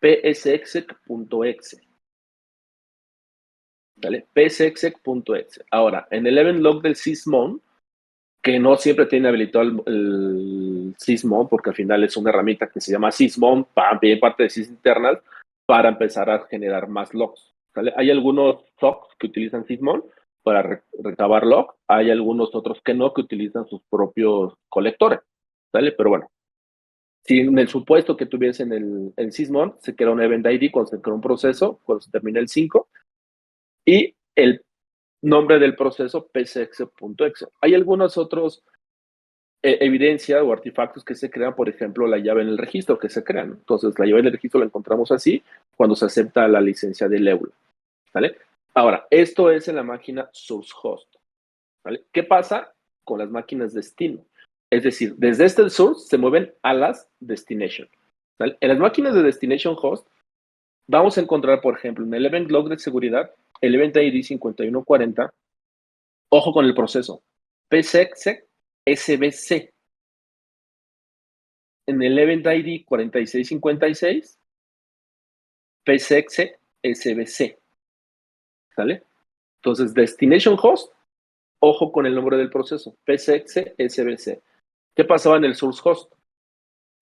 psexec.exe. ¿Vale? psexec.exe. Ahora, en el event log del sysmon, que no siempre tiene habilitado el sysmon, porque al final es una herramienta que se llama sysmon, también parte de sysinternal, para empezar a generar más logs. ¿Vale? Hay algunos SOCs que utilizan sysmon para recabar log, hay algunos otros que no, que utilizan sus propios colectores. ¿Vale? Pero bueno, si en el supuesto que tuviesen el sysmon, se crea un event ID cuando se crea un proceso, cuando se termina el 5, y el nombre del proceso psx.exe. Hay algunos otros evidencia o artefactos que se crean, por ejemplo, la llave en el registro que se crean. Entonces, la llave en el registro la encontramos así cuando se acepta la licencia del EULA. ¿Vale? Ahora, esto es en la máquina source host. ¿Vale? ¿Qué pasa con las máquinas destino? Es decir, desde este source se mueven a las destination. ¿Vale? En las máquinas de destination host vamos a encontrar, por ejemplo, en el event log de seguridad, el event ID 5140, ojo con el proceso, psexec sbc. En el event ID 4656, psexec sbc. ¿Sale? Entonces, destination host, ojo con el nombre del proceso, psexec sbc. ¿Qué pasaba en el source host?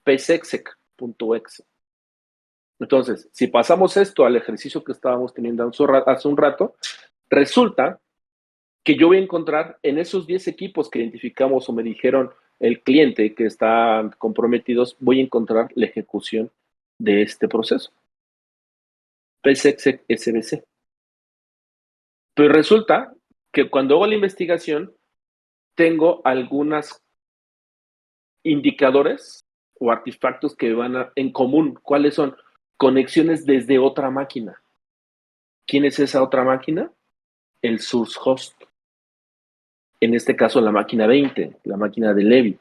psexec.exe. Entonces, si pasamos esto al ejercicio que estábamos teniendo hace un rato, resulta que yo voy a encontrar en esos 10 equipos que identificamos o me dijeron el cliente que están comprometidos, voy a encontrar la ejecución de este proceso. PSEXEC SBC. Pero resulta que cuando hago la investigación, tengo algunos indicadores o artefactos que van en común. ¿Cuáles son? Conexiones desde otra máquina. ¿Quién es esa otra máquina? El source host. En este caso, la máquina 20, la máquina de Levy.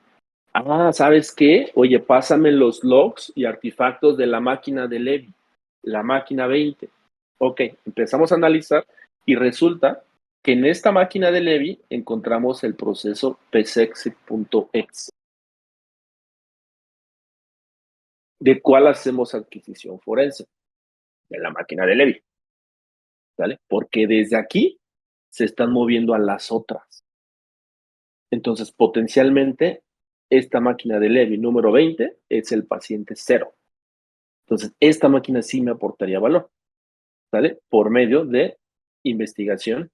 Ah, ¿sabes qué? Oye, pásame los logs y artefactos de la máquina de Levy, la máquina 20. Ok, empezamos a analizar y resulta que en esta máquina de Levy encontramos el proceso psexec.exe, de cuál hacemos adquisición forense, de la máquina de Levy, ¿vale? Porque desde aquí se están moviendo a las otras. Entonces, potencialmente, esta máquina de Levy número 20 es el paciente 0. Entonces, esta máquina sí me aportaría valor, ¿sale? Por medio de investigación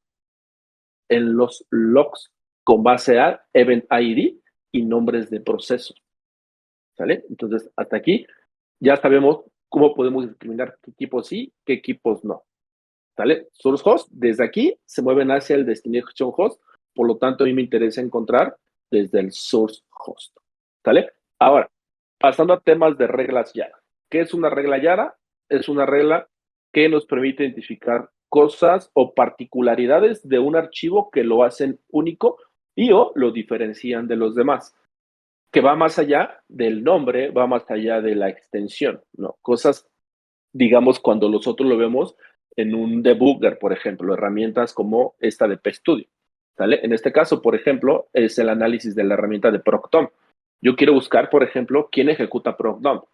en los logs con base a Event ID y nombres de procesos, ¿sale? Entonces, hasta aquí ya sabemos cómo podemos discriminar qué equipos sí, qué equipos no, ¿sale? Source host, desde aquí se mueven hacia el destination host, por lo tanto, a mí me interesa encontrar desde el source host, ¿sale? Ahora, pasando a temas de reglas Yara. ¿Qué es una regla Yara? Es una regla que nos permite identificar cosas o particularidades de un archivo que lo hacen único y o lo diferencian de los demás, que va más allá del nombre, va más allá de la extensión, ¿no? Cosas, digamos, cuando nosotros lo vemos en un debugger, por ejemplo, herramientas como esta de PStudio, ¿sale? En este caso, por ejemplo, es el análisis de la herramienta de ProcDomp. Yo quiero buscar, por ejemplo, quién ejecuta ProcDomp,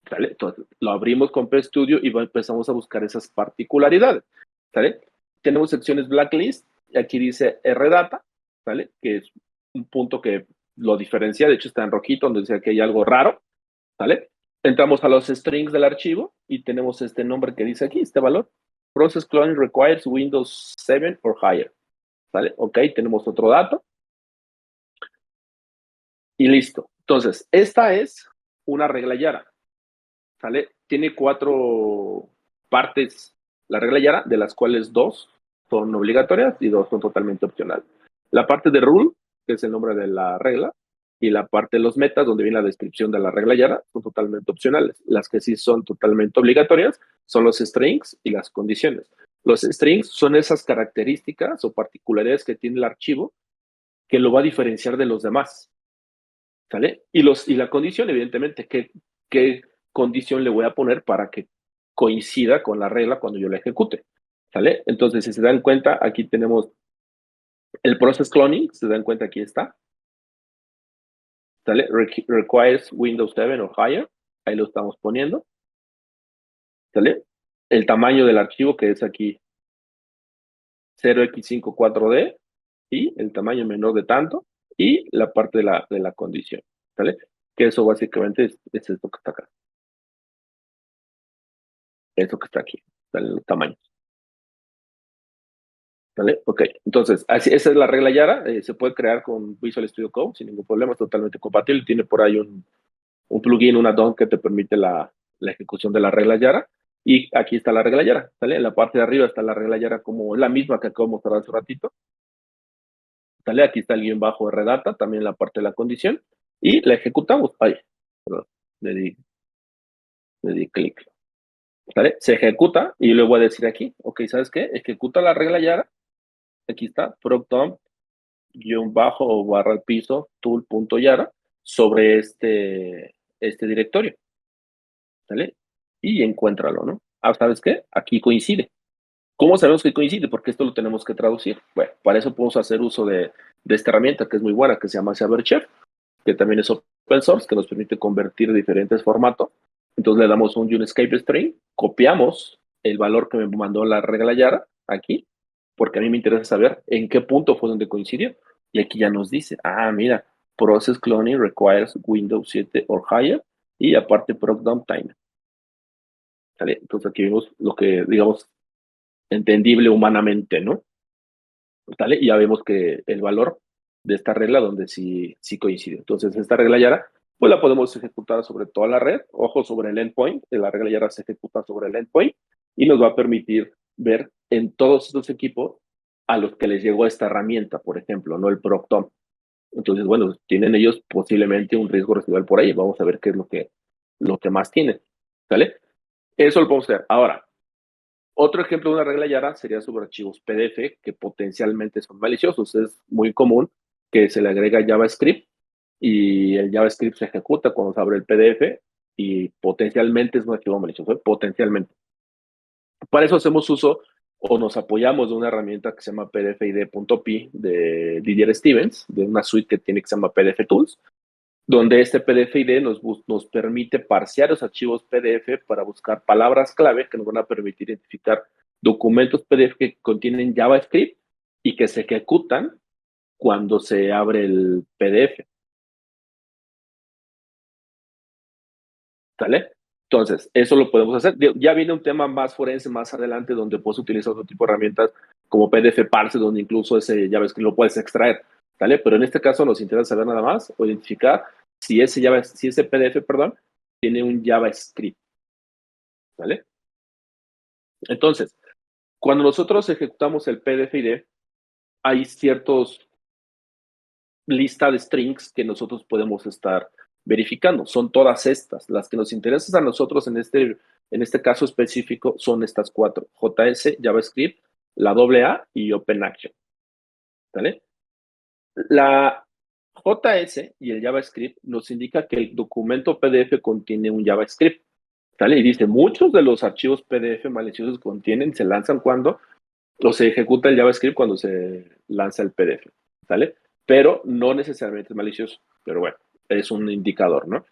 ¿sale? Entonces, lo abrimos con PStudio y empezamos a buscar esas particularidades, ¿sale? Tenemos secciones blacklist, y aquí dice RData, ¿sale? Que es un punto que lo diferencia, de hecho está en rojito, donde dice que hay algo raro, ¿sale? Entramos a los strings del archivo y tenemos este nombre que dice aquí, este valor. Process cloning requires Windows 7 or higher, ¿vale? Ok, tenemos otro dato y listo. Entonces, esta es una regla Yara, ¿sale? Tiene 4 partes la regla Yara, de las cuales 2 son obligatorias y 2 son totalmente opcionales. La parte de rule, que es el nombre de la regla, y la parte de los metas, donde viene la descripción de la regla Yara, son totalmente opcionales. Las que sí son totalmente obligatorias son los strings y las condiciones. Los strings son esas características o particularidades que tiene el archivo que lo va a diferenciar de los demás, ¿sale? Y la condición, evidentemente, ¿qué condición le voy a poner para que coincida con la regla cuando yo la ejecute? ¿Sale? Entonces, si se dan cuenta, aquí tenemos el process cloning, si se dan cuenta, aquí está, ¿sale? Requires Windows 7 o higher, ahí lo estamos poniendo, ¿sale? El tamaño del archivo, que es aquí 0x54d, y el tamaño menor de tanto, y la parte de la condición, ¿sale? Que eso básicamente es esto que está acá, esto que está aquí, ¿sale? El tamaño. ¿Vale? Ok, entonces, así, esa es la regla Yara, se puede crear con Visual Studio Code sin ningún problema, es totalmente compatible, tiene por ahí un plugin, un add-on que te permite la ejecución de la regla Yara, y aquí está la regla Yara, ¿sale? En la parte de arriba está la regla Yara como la misma que acabo de mostrar hace un ratito, ¿sale? Aquí está el guión bajo de redata, también la parte de la condición, y la ejecutamos, ay, perdón, le di clic, ¿sale? Se ejecuta, y yo le voy a decir aquí, ok, ¿sabes qué? Ejecuta la regla Yara, aquí está, procdump, guión bajo o barra al piso tool.yara sobre este directorio, ¿vale? Y encuéntralo, ¿no? Ah, ¿sabes qué? Aquí coincide. ¿Cómo sabemos que coincide? Porque esto lo tenemos que traducir. Bueno, para eso podemos hacer uso de esta herramienta que es muy buena, que se llama Saberchef, que también es open source, que nos permite convertir diferentes formatos. Entonces le damos un Unescape string, copiamos el valor que me mandó la regla Yara aquí, porque a mí me interesa saber en qué punto fue donde coincidió. Y aquí ya nos dice, ah, mira, process cloning requires Windows 7 or higher, y aparte proc dump time. ¿Sale? Entonces aquí vemos lo que, digamos, entendible humanamente, ¿no? ¿Sale? Y ya vemos que el valor de esta regla donde sí coincide. Entonces esta regla Yara, pues la podemos ejecutar sobre toda la red, ojo sobre el endpoint, la regla Yara se ejecuta sobre el endpoint y nos va a permitir ver en todos estos equipos a los que les llegó esta herramienta, por ejemplo, no el Proctom. Entonces, bueno, tienen ellos posiblemente un riesgo residual por ahí. Vamos a ver qué es lo que más tienen. ¿Sale? Eso lo podemos hacer. Ahora, otro ejemplo de una regla Yara sería sobre archivos PDF que potencialmente son maliciosos. Es muy común que se le agrega JavaScript y el JavaScript se ejecuta cuando se abre el PDF y potencialmente es un archivo malicioso, potencialmente. Para eso hacemos uso o nos apoyamos de una herramienta que se llama pdfid.py de Didier Stevens, de una suite que tiene que se llama PDF Tools, donde este PDF-ID nos permite parsear los archivos PDF para buscar palabras clave que nos van a permitir identificar documentos PDF que contienen JavaScript y que se ejecutan cuando se abre el PDF. ¿Sale? Entonces, eso lo podemos hacer. Ya viene un tema más forense más adelante donde puedes utilizar otro tipo de herramientas como PDF Parse, donde incluso ese JavaScript lo puedes extraer. ¿Sale? Pero en este caso nos interesa saber nada más o identificar si ese PDF, perdón, tiene un JavaScript. ¿Vale? Entonces, cuando nosotros ejecutamos el PDF-ID, hay ciertos lista de strings que nosotros podemos estar verificando. Son todas estas. Las que nos interesan a nosotros en este caso específico son estas cuatro: JS, JavaScript, la AA y OpenAction. ¿Vale? La JS y el JavaScript nos indica que el documento PDF contiene un JavaScript. ¿Vale? Y dice, muchos de los archivos PDF maliciosos se lanzan cuando, o se ejecuta el JavaScript cuando se lanza el PDF. ¿Sale? Pero no necesariamente es malicioso. Pero bueno, es un indicador, ¿no?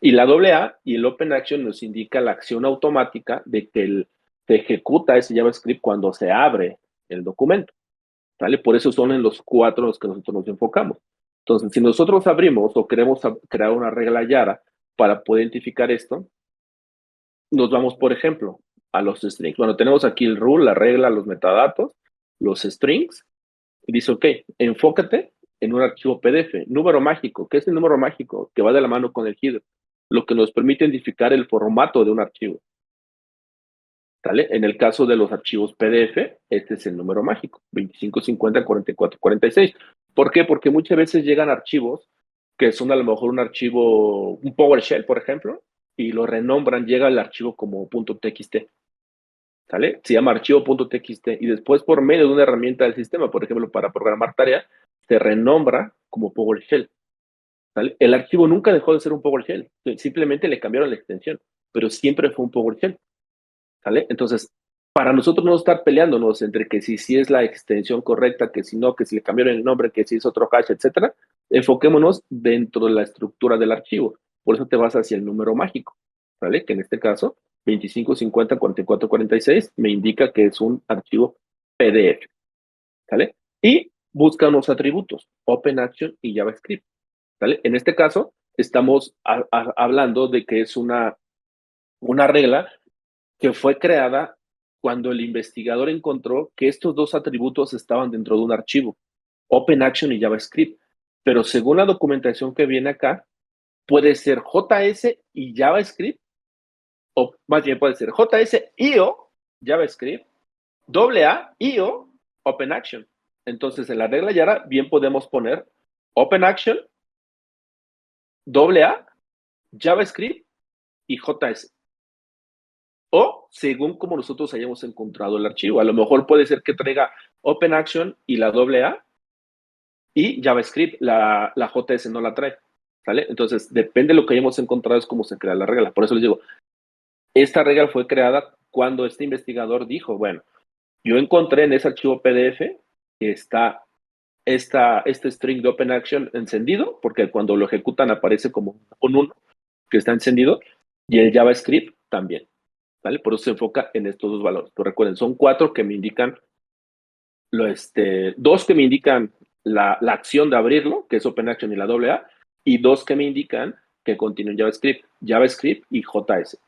Y la AA y el Open Action nos indica la acción automática de que se ejecuta ese JavaScript cuando se abre el documento. ¿Vale? Por eso son en los cuatro los que nosotros nos enfocamos. Entonces, si nosotros abrimos o queremos crear una regla Yara para poder identificar esto, nos vamos, por ejemplo, a los strings. Bueno, tenemos aquí el rule, la regla, los metadatos, los strings, y dice, ok, enfócate en un archivo PDF, número mágico. ¿Qué es el número mágico? Que va de la mano con el header, lo que nos permite identificar el formato de un archivo. ¿Sale? En el caso de los archivos PDF, este es el número mágico, 25504446. ¿Por qué? Porque muchas veces llegan archivos que son a lo mejor un archivo, un PowerShell, por ejemplo, y lo renombran, llega el archivo como .txt. ¿Sale? Se llama archivo.txt y después por medio de una herramienta del sistema, por ejemplo, para programar tareas, se renombra como PowerShell. ¿Sale? El archivo nunca dejó de ser un PowerShell, simplemente le cambiaron la extensión, pero siempre fue un PowerShell. ¿Sale? Entonces, para nosotros no estar peleándonos entre que si es la extensión correcta, que si no, que si le cambiaron el nombre, que si es otro hash, etcétera, enfoquémonos dentro de la estructura del archivo. Por eso te vas hacia el número mágico, ¿vale? Que en este caso, 25504446 me indica que es un archivo PDF, ¿sale? Y busca unos atributos, OpenAction y JavaScript, ¿sale? En este caso, estamos hablando de que es una regla que fue creada cuando el investigador encontró que estos dos atributos estaban dentro de un archivo, OpenAction y JavaScript. Pero según la documentación que viene acá, puede ser JS y JavaScript, o más bien puede ser JS y o JavaScript, AA y o OpenAction. Entonces, en la regla Yara, bien podemos poner OpenAction, AA, JavaScript y JS. O según como nosotros hayamos encontrado el archivo. A lo mejor puede ser que traiga OpenAction y la AA y JavaScript, la JS no la trae. ¿Sale? Entonces, depende de lo que hayamos encontrado, es cómo se crea la regla. Por eso les digo, esta regla fue creada cuando este investigador dijo, bueno, yo encontré en ese archivo PDF que está este string de OpenAction encendido, porque cuando lo ejecutan aparece como un 1 que está encendido, y el JavaScript también. ¿Vale? Por eso se enfoca en estos dos valores. Pero recuerden, son cuatro que me indican, dos que me indican la acción de abrirlo, que es OpenAction y la AA, y dos que me indican que contienen JavaScript y JS.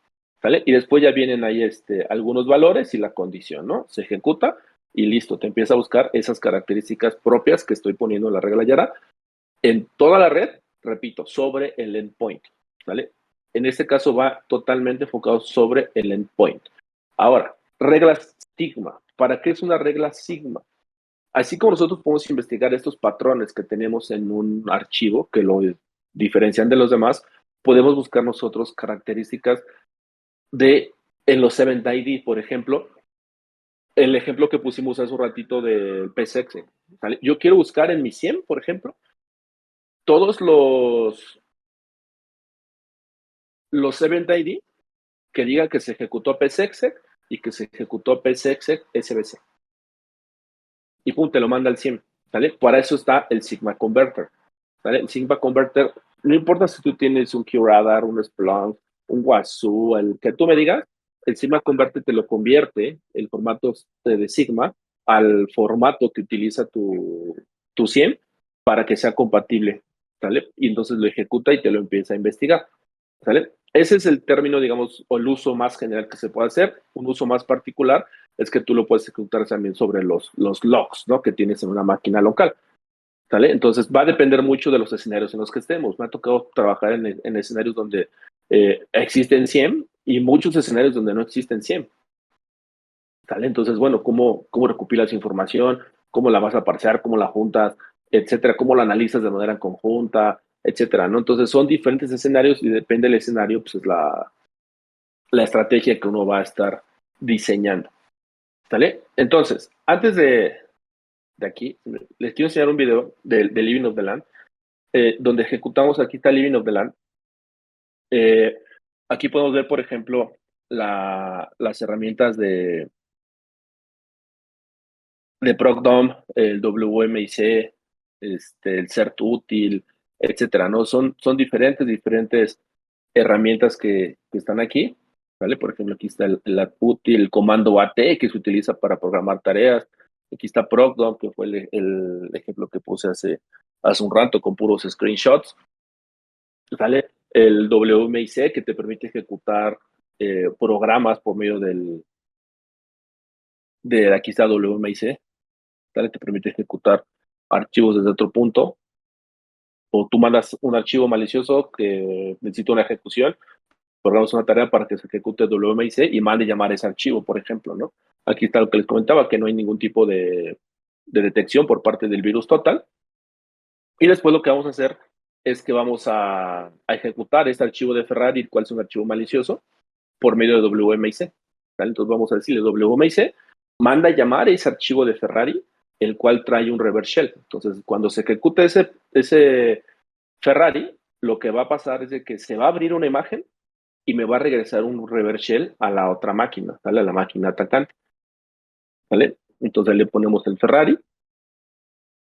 ¿Sale? Y después ya vienen ahí algunos valores y la condición, ¿no? Se ejecuta y listo, te empieza a buscar esas características propias que estoy poniendo en la regla Yara en toda la red, repito, sobre el endpoint, ¿vale? En este caso va totalmente enfocado sobre el endpoint. Ahora, reglas sigma. ¿Para qué es una regla sigma? Así como nosotros podemos investigar estos patrones que tenemos en un archivo que lo diferencian de los demás, podemos buscar nosotros características en los Event ID, por ejemplo, el ejemplo que pusimos hace un ratito del PSX. ¿Vale? Yo quiero buscar en mi SIEM, por ejemplo, todos los Event ID que digan que se ejecutó PSEXEC y que se ejecutó PSEXEC SBC. Y pum, te lo manda al SIEM. ¿Sale? Para eso está el Sigma Converter. ¿Sale? El Sigma Converter, no importa si tú tienes un QRadar, un Splunk, un Wazoo, el que tú me digas, el Sigma Converter te lo convierte, el formato de Sigma, al formato que utiliza tu SIEM para que sea compatible. ¿Sale? Y entonces lo ejecuta y te lo empieza a investigar. ¿Sale? Ese es el término, digamos, o el uso más general que se puede hacer. Un uso más particular es que tú lo puedes ejecutar también sobre los logs, ¿no? Que tienes en una máquina local. ¿Sale? Entonces va a depender mucho de los escenarios en los que estemos. Me ha tocado trabajar en escenarios donde existen SIEM y muchos escenarios donde no existen SIEM. ¿Sale? Entonces, bueno, ¿cómo recopilas información? ¿Cómo la vas a parsear? ¿Cómo la juntas? Etcétera. ¿Cómo la analizas de manera conjunta? Etcétera, ¿no? Entonces son diferentes escenarios y depende del escenario, pues es la estrategia que uno va a estar diseñando. ¿Sale? Entonces, antes de aquí, les quiero enseñar un video de Living of the Land, donde ejecutamos, aquí está Living of the Land. Aquí podemos ver, por ejemplo, las herramientas de ProcDOM, el WMIC, el CERT útil, etcétera, ¿no? Son diferentes herramientas que están aquí, ¿vale? Por ejemplo, aquí está el útil, el comando AT que se utiliza para programar tareas. Aquí está ProcDOM, que fue el ejemplo que puse hace un rato con puros screenshots. ¿Sale? El WMIC que te permite ejecutar programas por medio aquí está WMIC, ¿sale? Te permite ejecutar archivos desde otro punto, o tú mandas un archivo malicioso que necesita una ejecución, programas una tarea para que se ejecute WMIC y mande llamar ese archivo, por ejemplo, ¿no? Aquí está lo que les comentaba, que no hay ningún tipo de detección por parte del virus total. Y después lo que vamos a hacer es que vamos a ejecutar este archivo de Ferrari, el cual es un archivo malicioso, por medio de WMIC. ¿Vale? Entonces vamos a decirle WMIC, manda llamar ese archivo de Ferrari, el cual trae un reverse shell. Entonces, cuando se ejecute ese Ferrari, lo que va a pasar es de que se va a abrir una imagen y me va a regresar un reverse shell a la otra máquina, ¿vale? A la máquina atacante, ¿vale? Entonces le ponemos el Ferrari,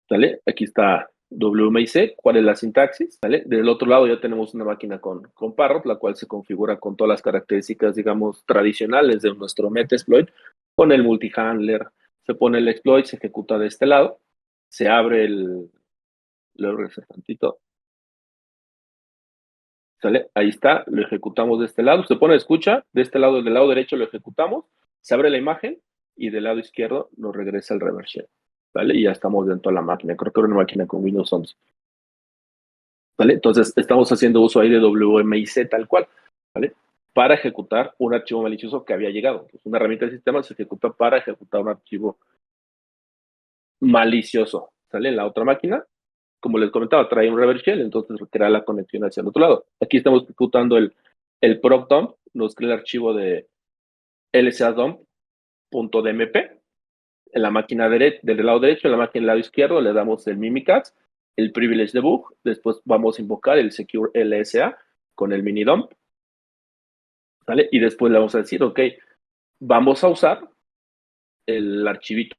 ¿vale? Aquí está WMIC, ¿cuál es la sintaxis? ¿Vale? Del otro lado ya tenemos una máquina con Parrot, la cual se configura con todas las características, digamos, tradicionales de nuestro Metasploit, con el multi-handler, se pone el exploit, se ejecuta de este lado, se abre lo regreso tantito, ¿sale? Ahí está, lo ejecutamos de este lado, se pone escucha, de este lado, del lado derecho lo ejecutamos, se abre la imagen y del lado izquierdo nos regresa el reverse shell, ¿vale? Y ya estamos dentro de la máquina, creo que era una máquina con Windows 11. ¿Vale? Entonces, estamos haciendo uso ahí de WMIC tal cual, ¿vale? Para ejecutar un archivo malicioso que había llegado. Entonces, una herramienta del sistema se ejecuta para ejecutar un archivo malicioso, ¿sale? En la otra máquina, como les comentaba, trae un reverse shell, entonces crea la conexión hacia el otro lado. Aquí estamos ejecutando el procdump, nos crea el archivo de lsadump.dmp. En la máquina del lado derecho, en la máquina del lado izquierdo, le damos el Mimikatz, el privilege debug, después vamos a invocar el secure LSA con el minidump, ¿vale? Y después le vamos a decir, ok, vamos a usar el archivito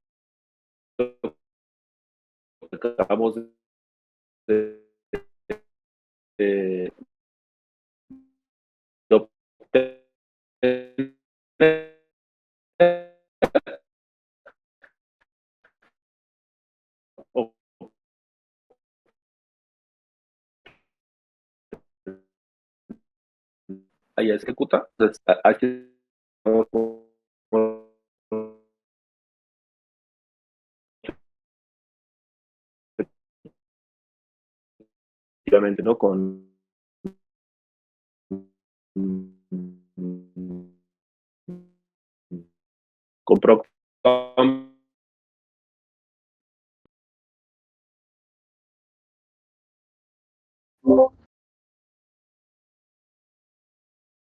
que acabamos de, de, de ya se ejecuta. Entonces, aquí efectivamente, ¿no? Con Procom.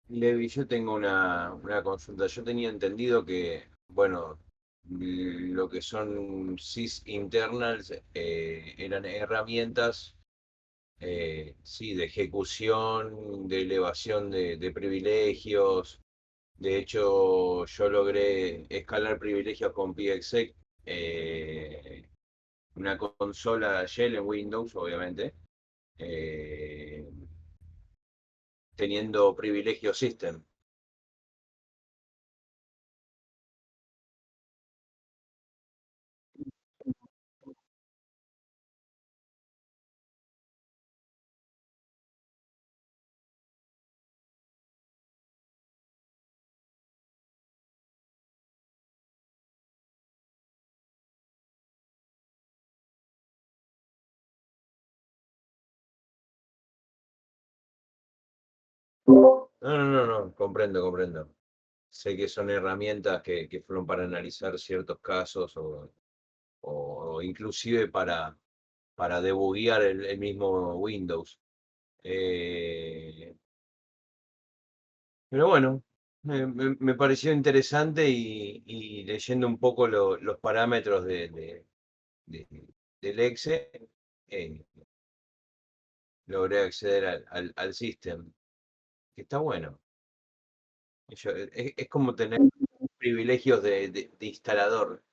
Levi, yo tengo una consulta. Yo tenía entendido que, bueno, lo que son sys internals eran herramientas, sí, de ejecución, de elevación de privilegios. De hecho, yo logré escalar privilegios con PXE, eh, una consola Shell en Windows, obviamente, eh, teniendo privilegio system. No, no, no, no, comprendo, comprendo. Sé que son herramientas que fueron para analizar ciertos casos o inclusive para debuguear el mismo Windows. Eh, pero bueno, me pareció interesante y leyendo un poco los parámetros de- del exe, eh, logré acceder al system, que está bueno. Es como tener privilegios de instalador.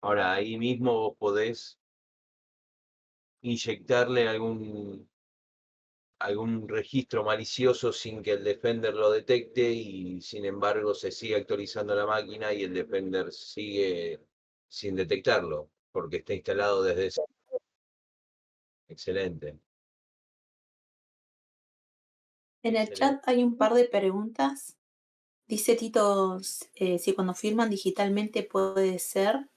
Ahora, ahí mismo vos podés inyectarle algún registro malicioso sin que el Defender lo detecte y sin embargo se sigue actualizando la máquina y el Defender sigue sin detectarlo porque está instalado desde ese. Excelente, En el excelente. chat hay un par de preguntas. Dice Tito, si cuando firman digitalmente puede ser,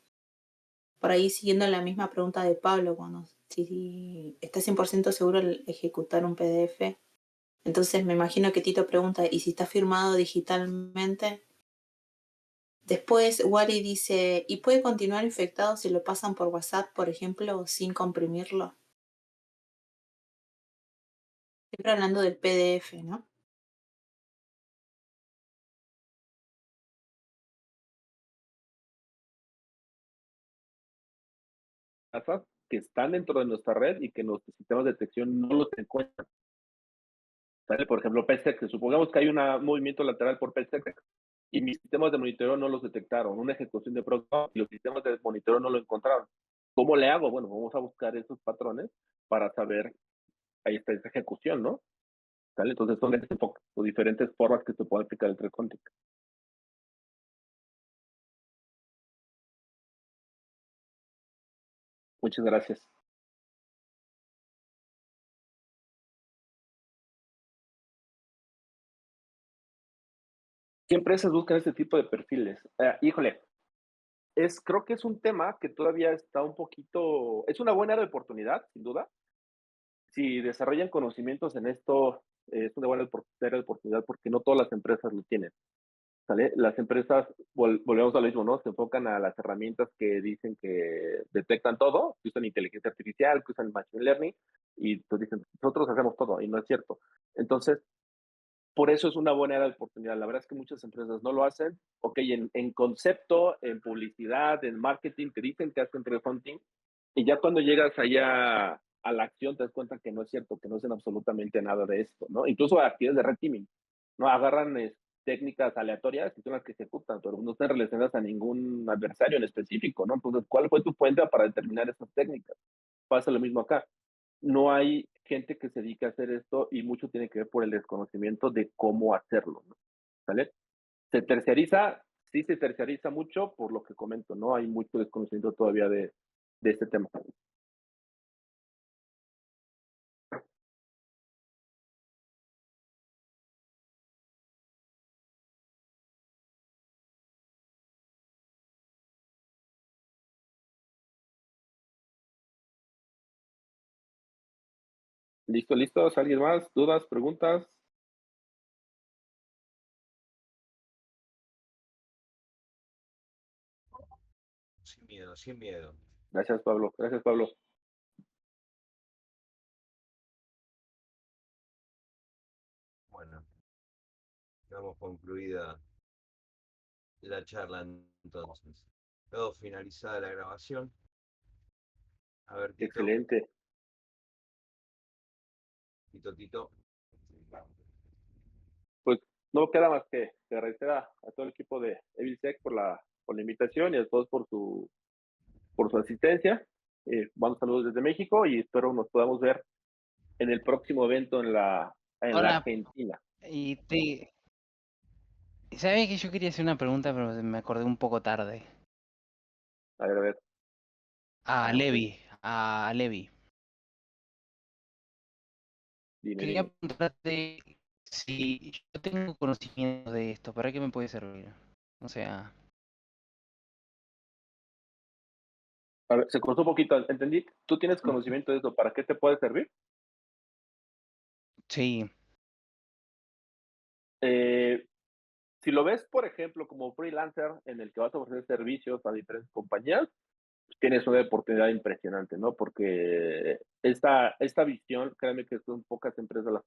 por ahí siguiendo la misma pregunta de Pablo, cuando si está 100% seguro al ejecutar un PDF. Entonces me imagino que Tito pregunta, ¿y si está firmado digitalmente? Después Wally dice, ¿y puede continuar infectado si lo pasan por WhatsApp, por ejemplo, sin comprimirlo? Siempre hablando del PDF, ¿no? Que están dentro de nuestra red y que nuestros sistemas de detección no los encuentran. ¿Sale? Por ejemplo, PSEC, supongamos que hay un movimiento lateral por PSEC y mis sistemas de monitoreo no los detectaron, una ejecución de programa y los sistemas de monitoreo no lo encontraron. ¿Cómo le hago? Bueno, vamos a buscar esos patrones para saber, ahí está esa ejecución, ¿no? ¿Sale? Entonces son esos enfoques o diferentes formas que se puede aplicar el threat hunting. Muchas gracias. ¿Qué empresas buscan este tipo de perfiles? Híjole, creo que es un tema que todavía está un poquito, es una buena área de oportunidad, sin duda. Si desarrollan conocimientos en esto, es una buena área de oportunidad porque no todas las empresas lo tienen. ¿Sale? Las empresas, volvemos a lo mismo, ¿no? Se enfocan a las herramientas que dicen que detectan todo, que usan inteligencia artificial, que usan machine learning, y pues dicen, nosotros hacemos todo, y no es cierto. Entonces, por eso es una buena era de oportunidad. La verdad es que muchas empresas no lo hacen. Ok, en concepto, en publicidad, en marketing, te dicen que hacen refunding, y ya cuando llegas allá a la acción te das cuenta que no es cierto, que no hacen absolutamente nada de esto, ¿no? Incluso actividades de red teaming, ¿no? Agarran técnicas aleatorias y son las que ejecutan, pero no están relacionadas a ningún adversario en específico, ¿no? Entonces, ¿cuál fue tu fuente para determinar esas técnicas? Pasa lo mismo acá. No hay gente que se dedique a hacer esto y mucho tiene que ver por el desconocimiento de cómo hacerlo, ¿no? ¿Sale? Se terciariza, sí se terciariza mucho por lo que comento, ¿no? Hay mucho desconocimiento todavía de este tema. ¿Listo, listos? ¿Alguien más? ¿Dudas, preguntas? Sin miedo, sin miedo. Gracias, Pablo. Gracias, Pablo. Bueno, damos concluida la charla entonces. Todo finalizada la grabación. A ver, Tito, Excelente. Tito. Pues no queda más que agradecer a todo el equipo de EvilSec por la invitación y a todos por su asistencia. Mando saludos desde México y espero nos podamos ver en el próximo evento en la Hola, Argentina. ¿Sabes que yo quería hacer una pregunta, pero me acordé un poco tarde? A ver. A Levi. Quería Dime. preguntarte si yo tengo conocimiento de esto, ¿para qué me puede servir? O sea, A ver, se cortó un poquito, entendí. ¿Tú tienes conocimiento de eso? ¿Para qué te puede servir? sí, Si lo ves, por ejemplo, como freelancer en el que vas a ofrecer servicios a diferentes compañías, tienes una oportunidad impresionante, ¿no? Porque esta visión, créanme que son pocas empresas las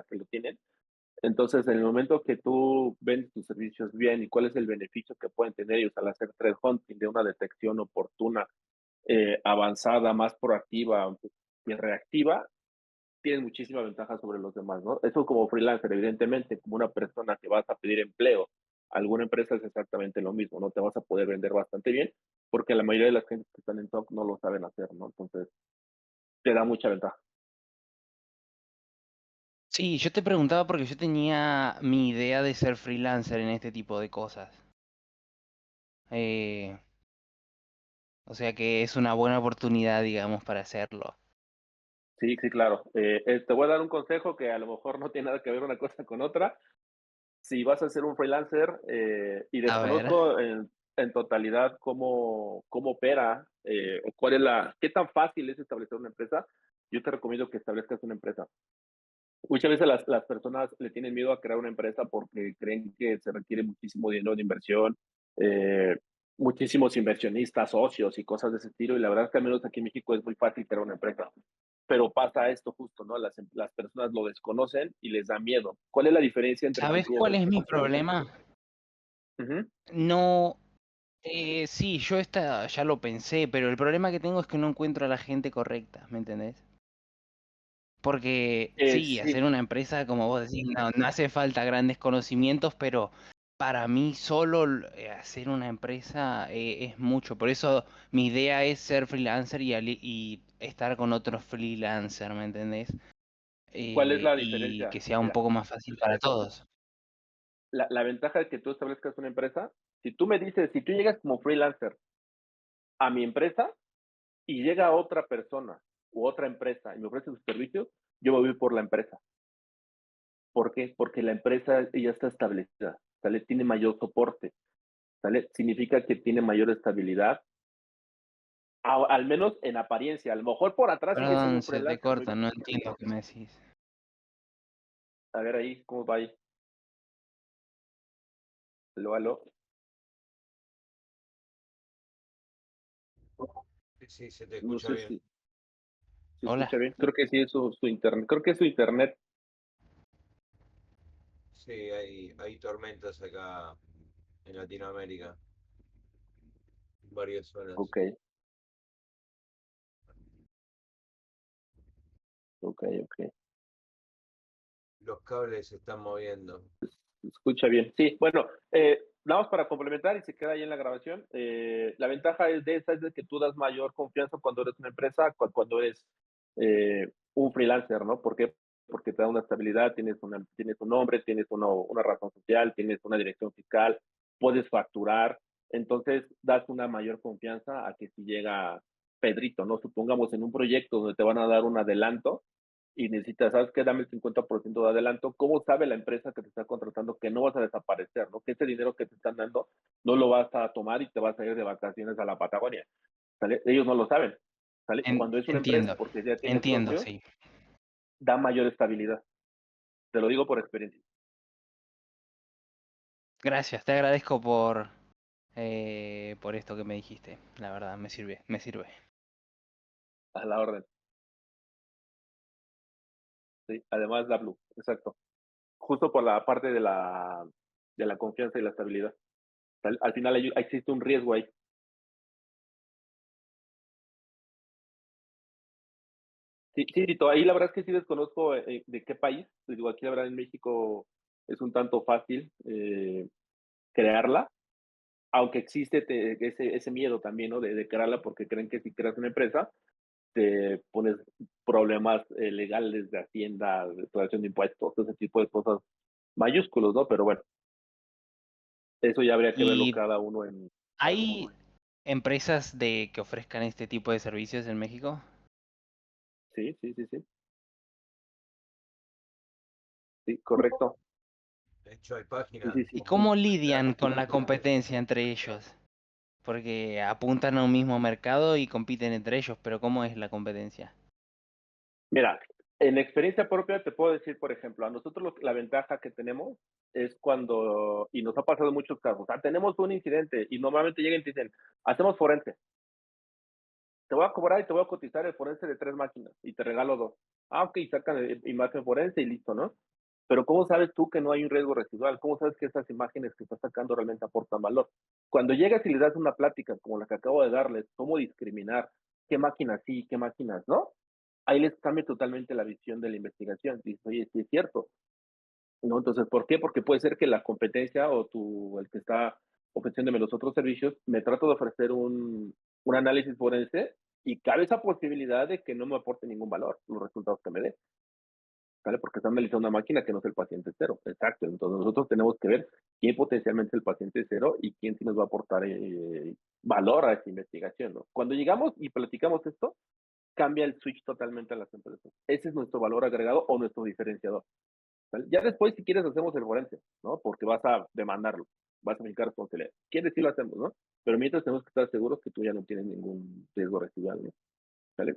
que lo tienen. Entonces, en el momento que tú vendes tus servicios bien y cuál es el beneficio que pueden tener ellos al hacer threat hunting de una detección oportuna, avanzada, más proactiva y reactiva, tienes muchísima ventaja sobre los demás, ¿no? Eso como freelancer, evidentemente, como una persona que vas a pedir empleo, alguna empresa es exactamente lo mismo, ¿no? Te vas a poder vender bastante bien porque la mayoría de las gentes que están en TOC no lo saben hacer, ¿no? Entonces, te da mucha ventaja. sí, yo te preguntaba porque yo tenía mi idea de ser freelancer en este tipo de cosas. Eh, o sea que es una buena oportunidad, digamos, para hacerlo. Sí, sí, claro. Te voy a dar un consejo que a lo mejor no tiene nada que ver una cosa con otra. Si vas a ser un freelancer y A ver, desconozco en totalidad cómo opera o qué tan fácil es establecer una empresa, yo te recomiendo que establezcas una empresa. Muchas veces las personas le tienen miedo a crear una empresa porque creen que se requiere muchísimo dinero de inversión, eh, muchísimos inversionistas, socios y cosas de ese estilo. Y la verdad es que al menos aquí en México es muy fácil crear una empresa. Pero pasa esto justo, ¿no? Las personas lo desconocen y les da miedo. ¿Cuál es la diferencia entre que ¿sabes tú cuál es mi ofrezcas un... problema? Ujú. No, sí, ya lo pensé, pero el problema que tengo es que no encuentro a la gente correcta, ¿me entendés? Porque sí, hacer Sí, una empresa, como vos decís, no hace falta grandes conocimientos, pero para mí solo hacer una empresa es mucho. Por eso mi idea es ser freelancer y estar con otros freelancers, ¿me entendés? ¿cuál es la Y diferencia? que sea un Mira, poco más fácil para todos. la ventaja de que tú establezcas una empresa, si tú me dices, si tú llegas como freelancer a mi empresa, y llega otra persona u otra empresa y me ofrece sus servicios, yo me voy por la empresa. ¿Por qué? Porque la empresa ya está establecida, ¿sale? Tiene mayor soporte, ¿sale? Significa que tiene mayor estabilidad, al menos en apariencia. A lo mejor por atrás sigue siendo Perdón, un se te freelancer, muy corta, bien. no entiendo lo que me decís. A ver ahí, ¿cómo va ahí? Aló. Sí, se te No escucha sé bien. si se escucha Hola. bien. Creo que sí es su internet. Creo que es su internet. Sí, hay tormentas acá en Latinoamérica, en varias zonas. Ok, ok. Los cables se están moviendo. Se escucha bien. Sí, bueno, nada más para complementar y se queda ahí en la grabación. La ventaja de esa es de que tú das mayor confianza cuando eres una empresa, cuando eres un freelancer, ¿no? ¿Por qué? Porque te da una estabilidad, tienes un nombre, tienes una razón social, tienes una dirección fiscal, puedes facturar, entonces das una mayor confianza a que si llega Pedrito, ¿no? Supongamos en un proyecto donde te van a dar un adelanto y necesitas, ¿sabes qué? Dame el 50% de adelanto. ¿Cómo sabe la empresa que te está contratando que no vas a desaparecer, ¿no? Que ese dinero que te están dando no lo vas a tomar y te vas a ir de vacaciones a la Patagonia, ¿sale? Ellos no lo saben, ¿sale? Cuando es una empresa, Entiendo, porque ya tiene entiendo, socios, sí. da mayor estabilidad. Te lo digo por experiencia. Gracias, te agradezco por esto que me dijiste. La verdad, me sirve, me sirve. A la orden. Sí, además da blue, exacto. Justo por la parte de la confianza y la estabilidad. Al final existe un riesgo ahí. Sí, sí, Tito, ahí la verdad es que sí desconozco de qué país. Te digo, aquí la verdad en México es un tanto fácil crearla, aunque existe ese miedo también, ¿no? De crearla porque creen que si creas una empresa te pones problemas legales de Hacienda, de declaración de impuestos, todo ese tipo de cosas mayúsculos, ¿no? Pero bueno, eso ya habría que verlo ¿Y cada uno en... hay empresas que ofrezcan este tipo de servicios en México? Sí, sí, sí, sí, sí, correcto. De hecho, hay Sí, páginas sí, ¿Y sí. cómo lidian con la competencia entre ellos? Porque apuntan a un mismo mercado y compiten entre ellos, pero ¿cómo es la competencia? Mira, en experiencia propia te puedo decir, por ejemplo, a nosotros la ventaja que tenemos es cuando, y nos ha pasado en muchos casos, tenemos un incidente y normalmente llegan y te dicen, hacemos forense, te voy a cobrar y te voy a cotizar el forense de 3 máquinas y te regalo 2. Ah, ok, sacan imagen forense y listo, ¿no? Pero ¿cómo sabes tú que no hay un riesgo residual? ¿Cómo sabes que esas imágenes que estás sacando realmente aportan valor? Cuando llegas y les das una plática como la que acabo de darles, cómo discriminar, qué máquinas sí, qué máquinas no, ahí les cambia totalmente la visión de la investigación. Dices, oye, sí es cierto, ¿no? Entonces, ¿por qué? Porque puede ser que la competencia o el que está ofreciéndome los otros servicios, me trato de ofrecer un análisis forense y cabe esa posibilidad de que no me aporte ningún valor los resultados que me dé, ¿vale? Porque está analizando una máquina que no es el paciente cero. Exacto. Entonces, nosotros tenemos que ver quién potencialmente es el paciente cero y quién sí nos va a aportar valor a esa investigación, ¿no? Cuando llegamos y platicamos esto, cambia el switch totalmente a las empresas. Ese es nuestro valor agregado o nuestro diferenciador. ¿Vale? Ya después, si quieres, hacemos el forense, ¿no? Porque vas a demandarlo, vas a aplicar responsabilidad. ¿Quieres? Sí lo hacemos, ¿no? Pero mientras tenemos que estar seguros que tú ya no tienes ningún riesgo residual, ¿no? ¿Vale?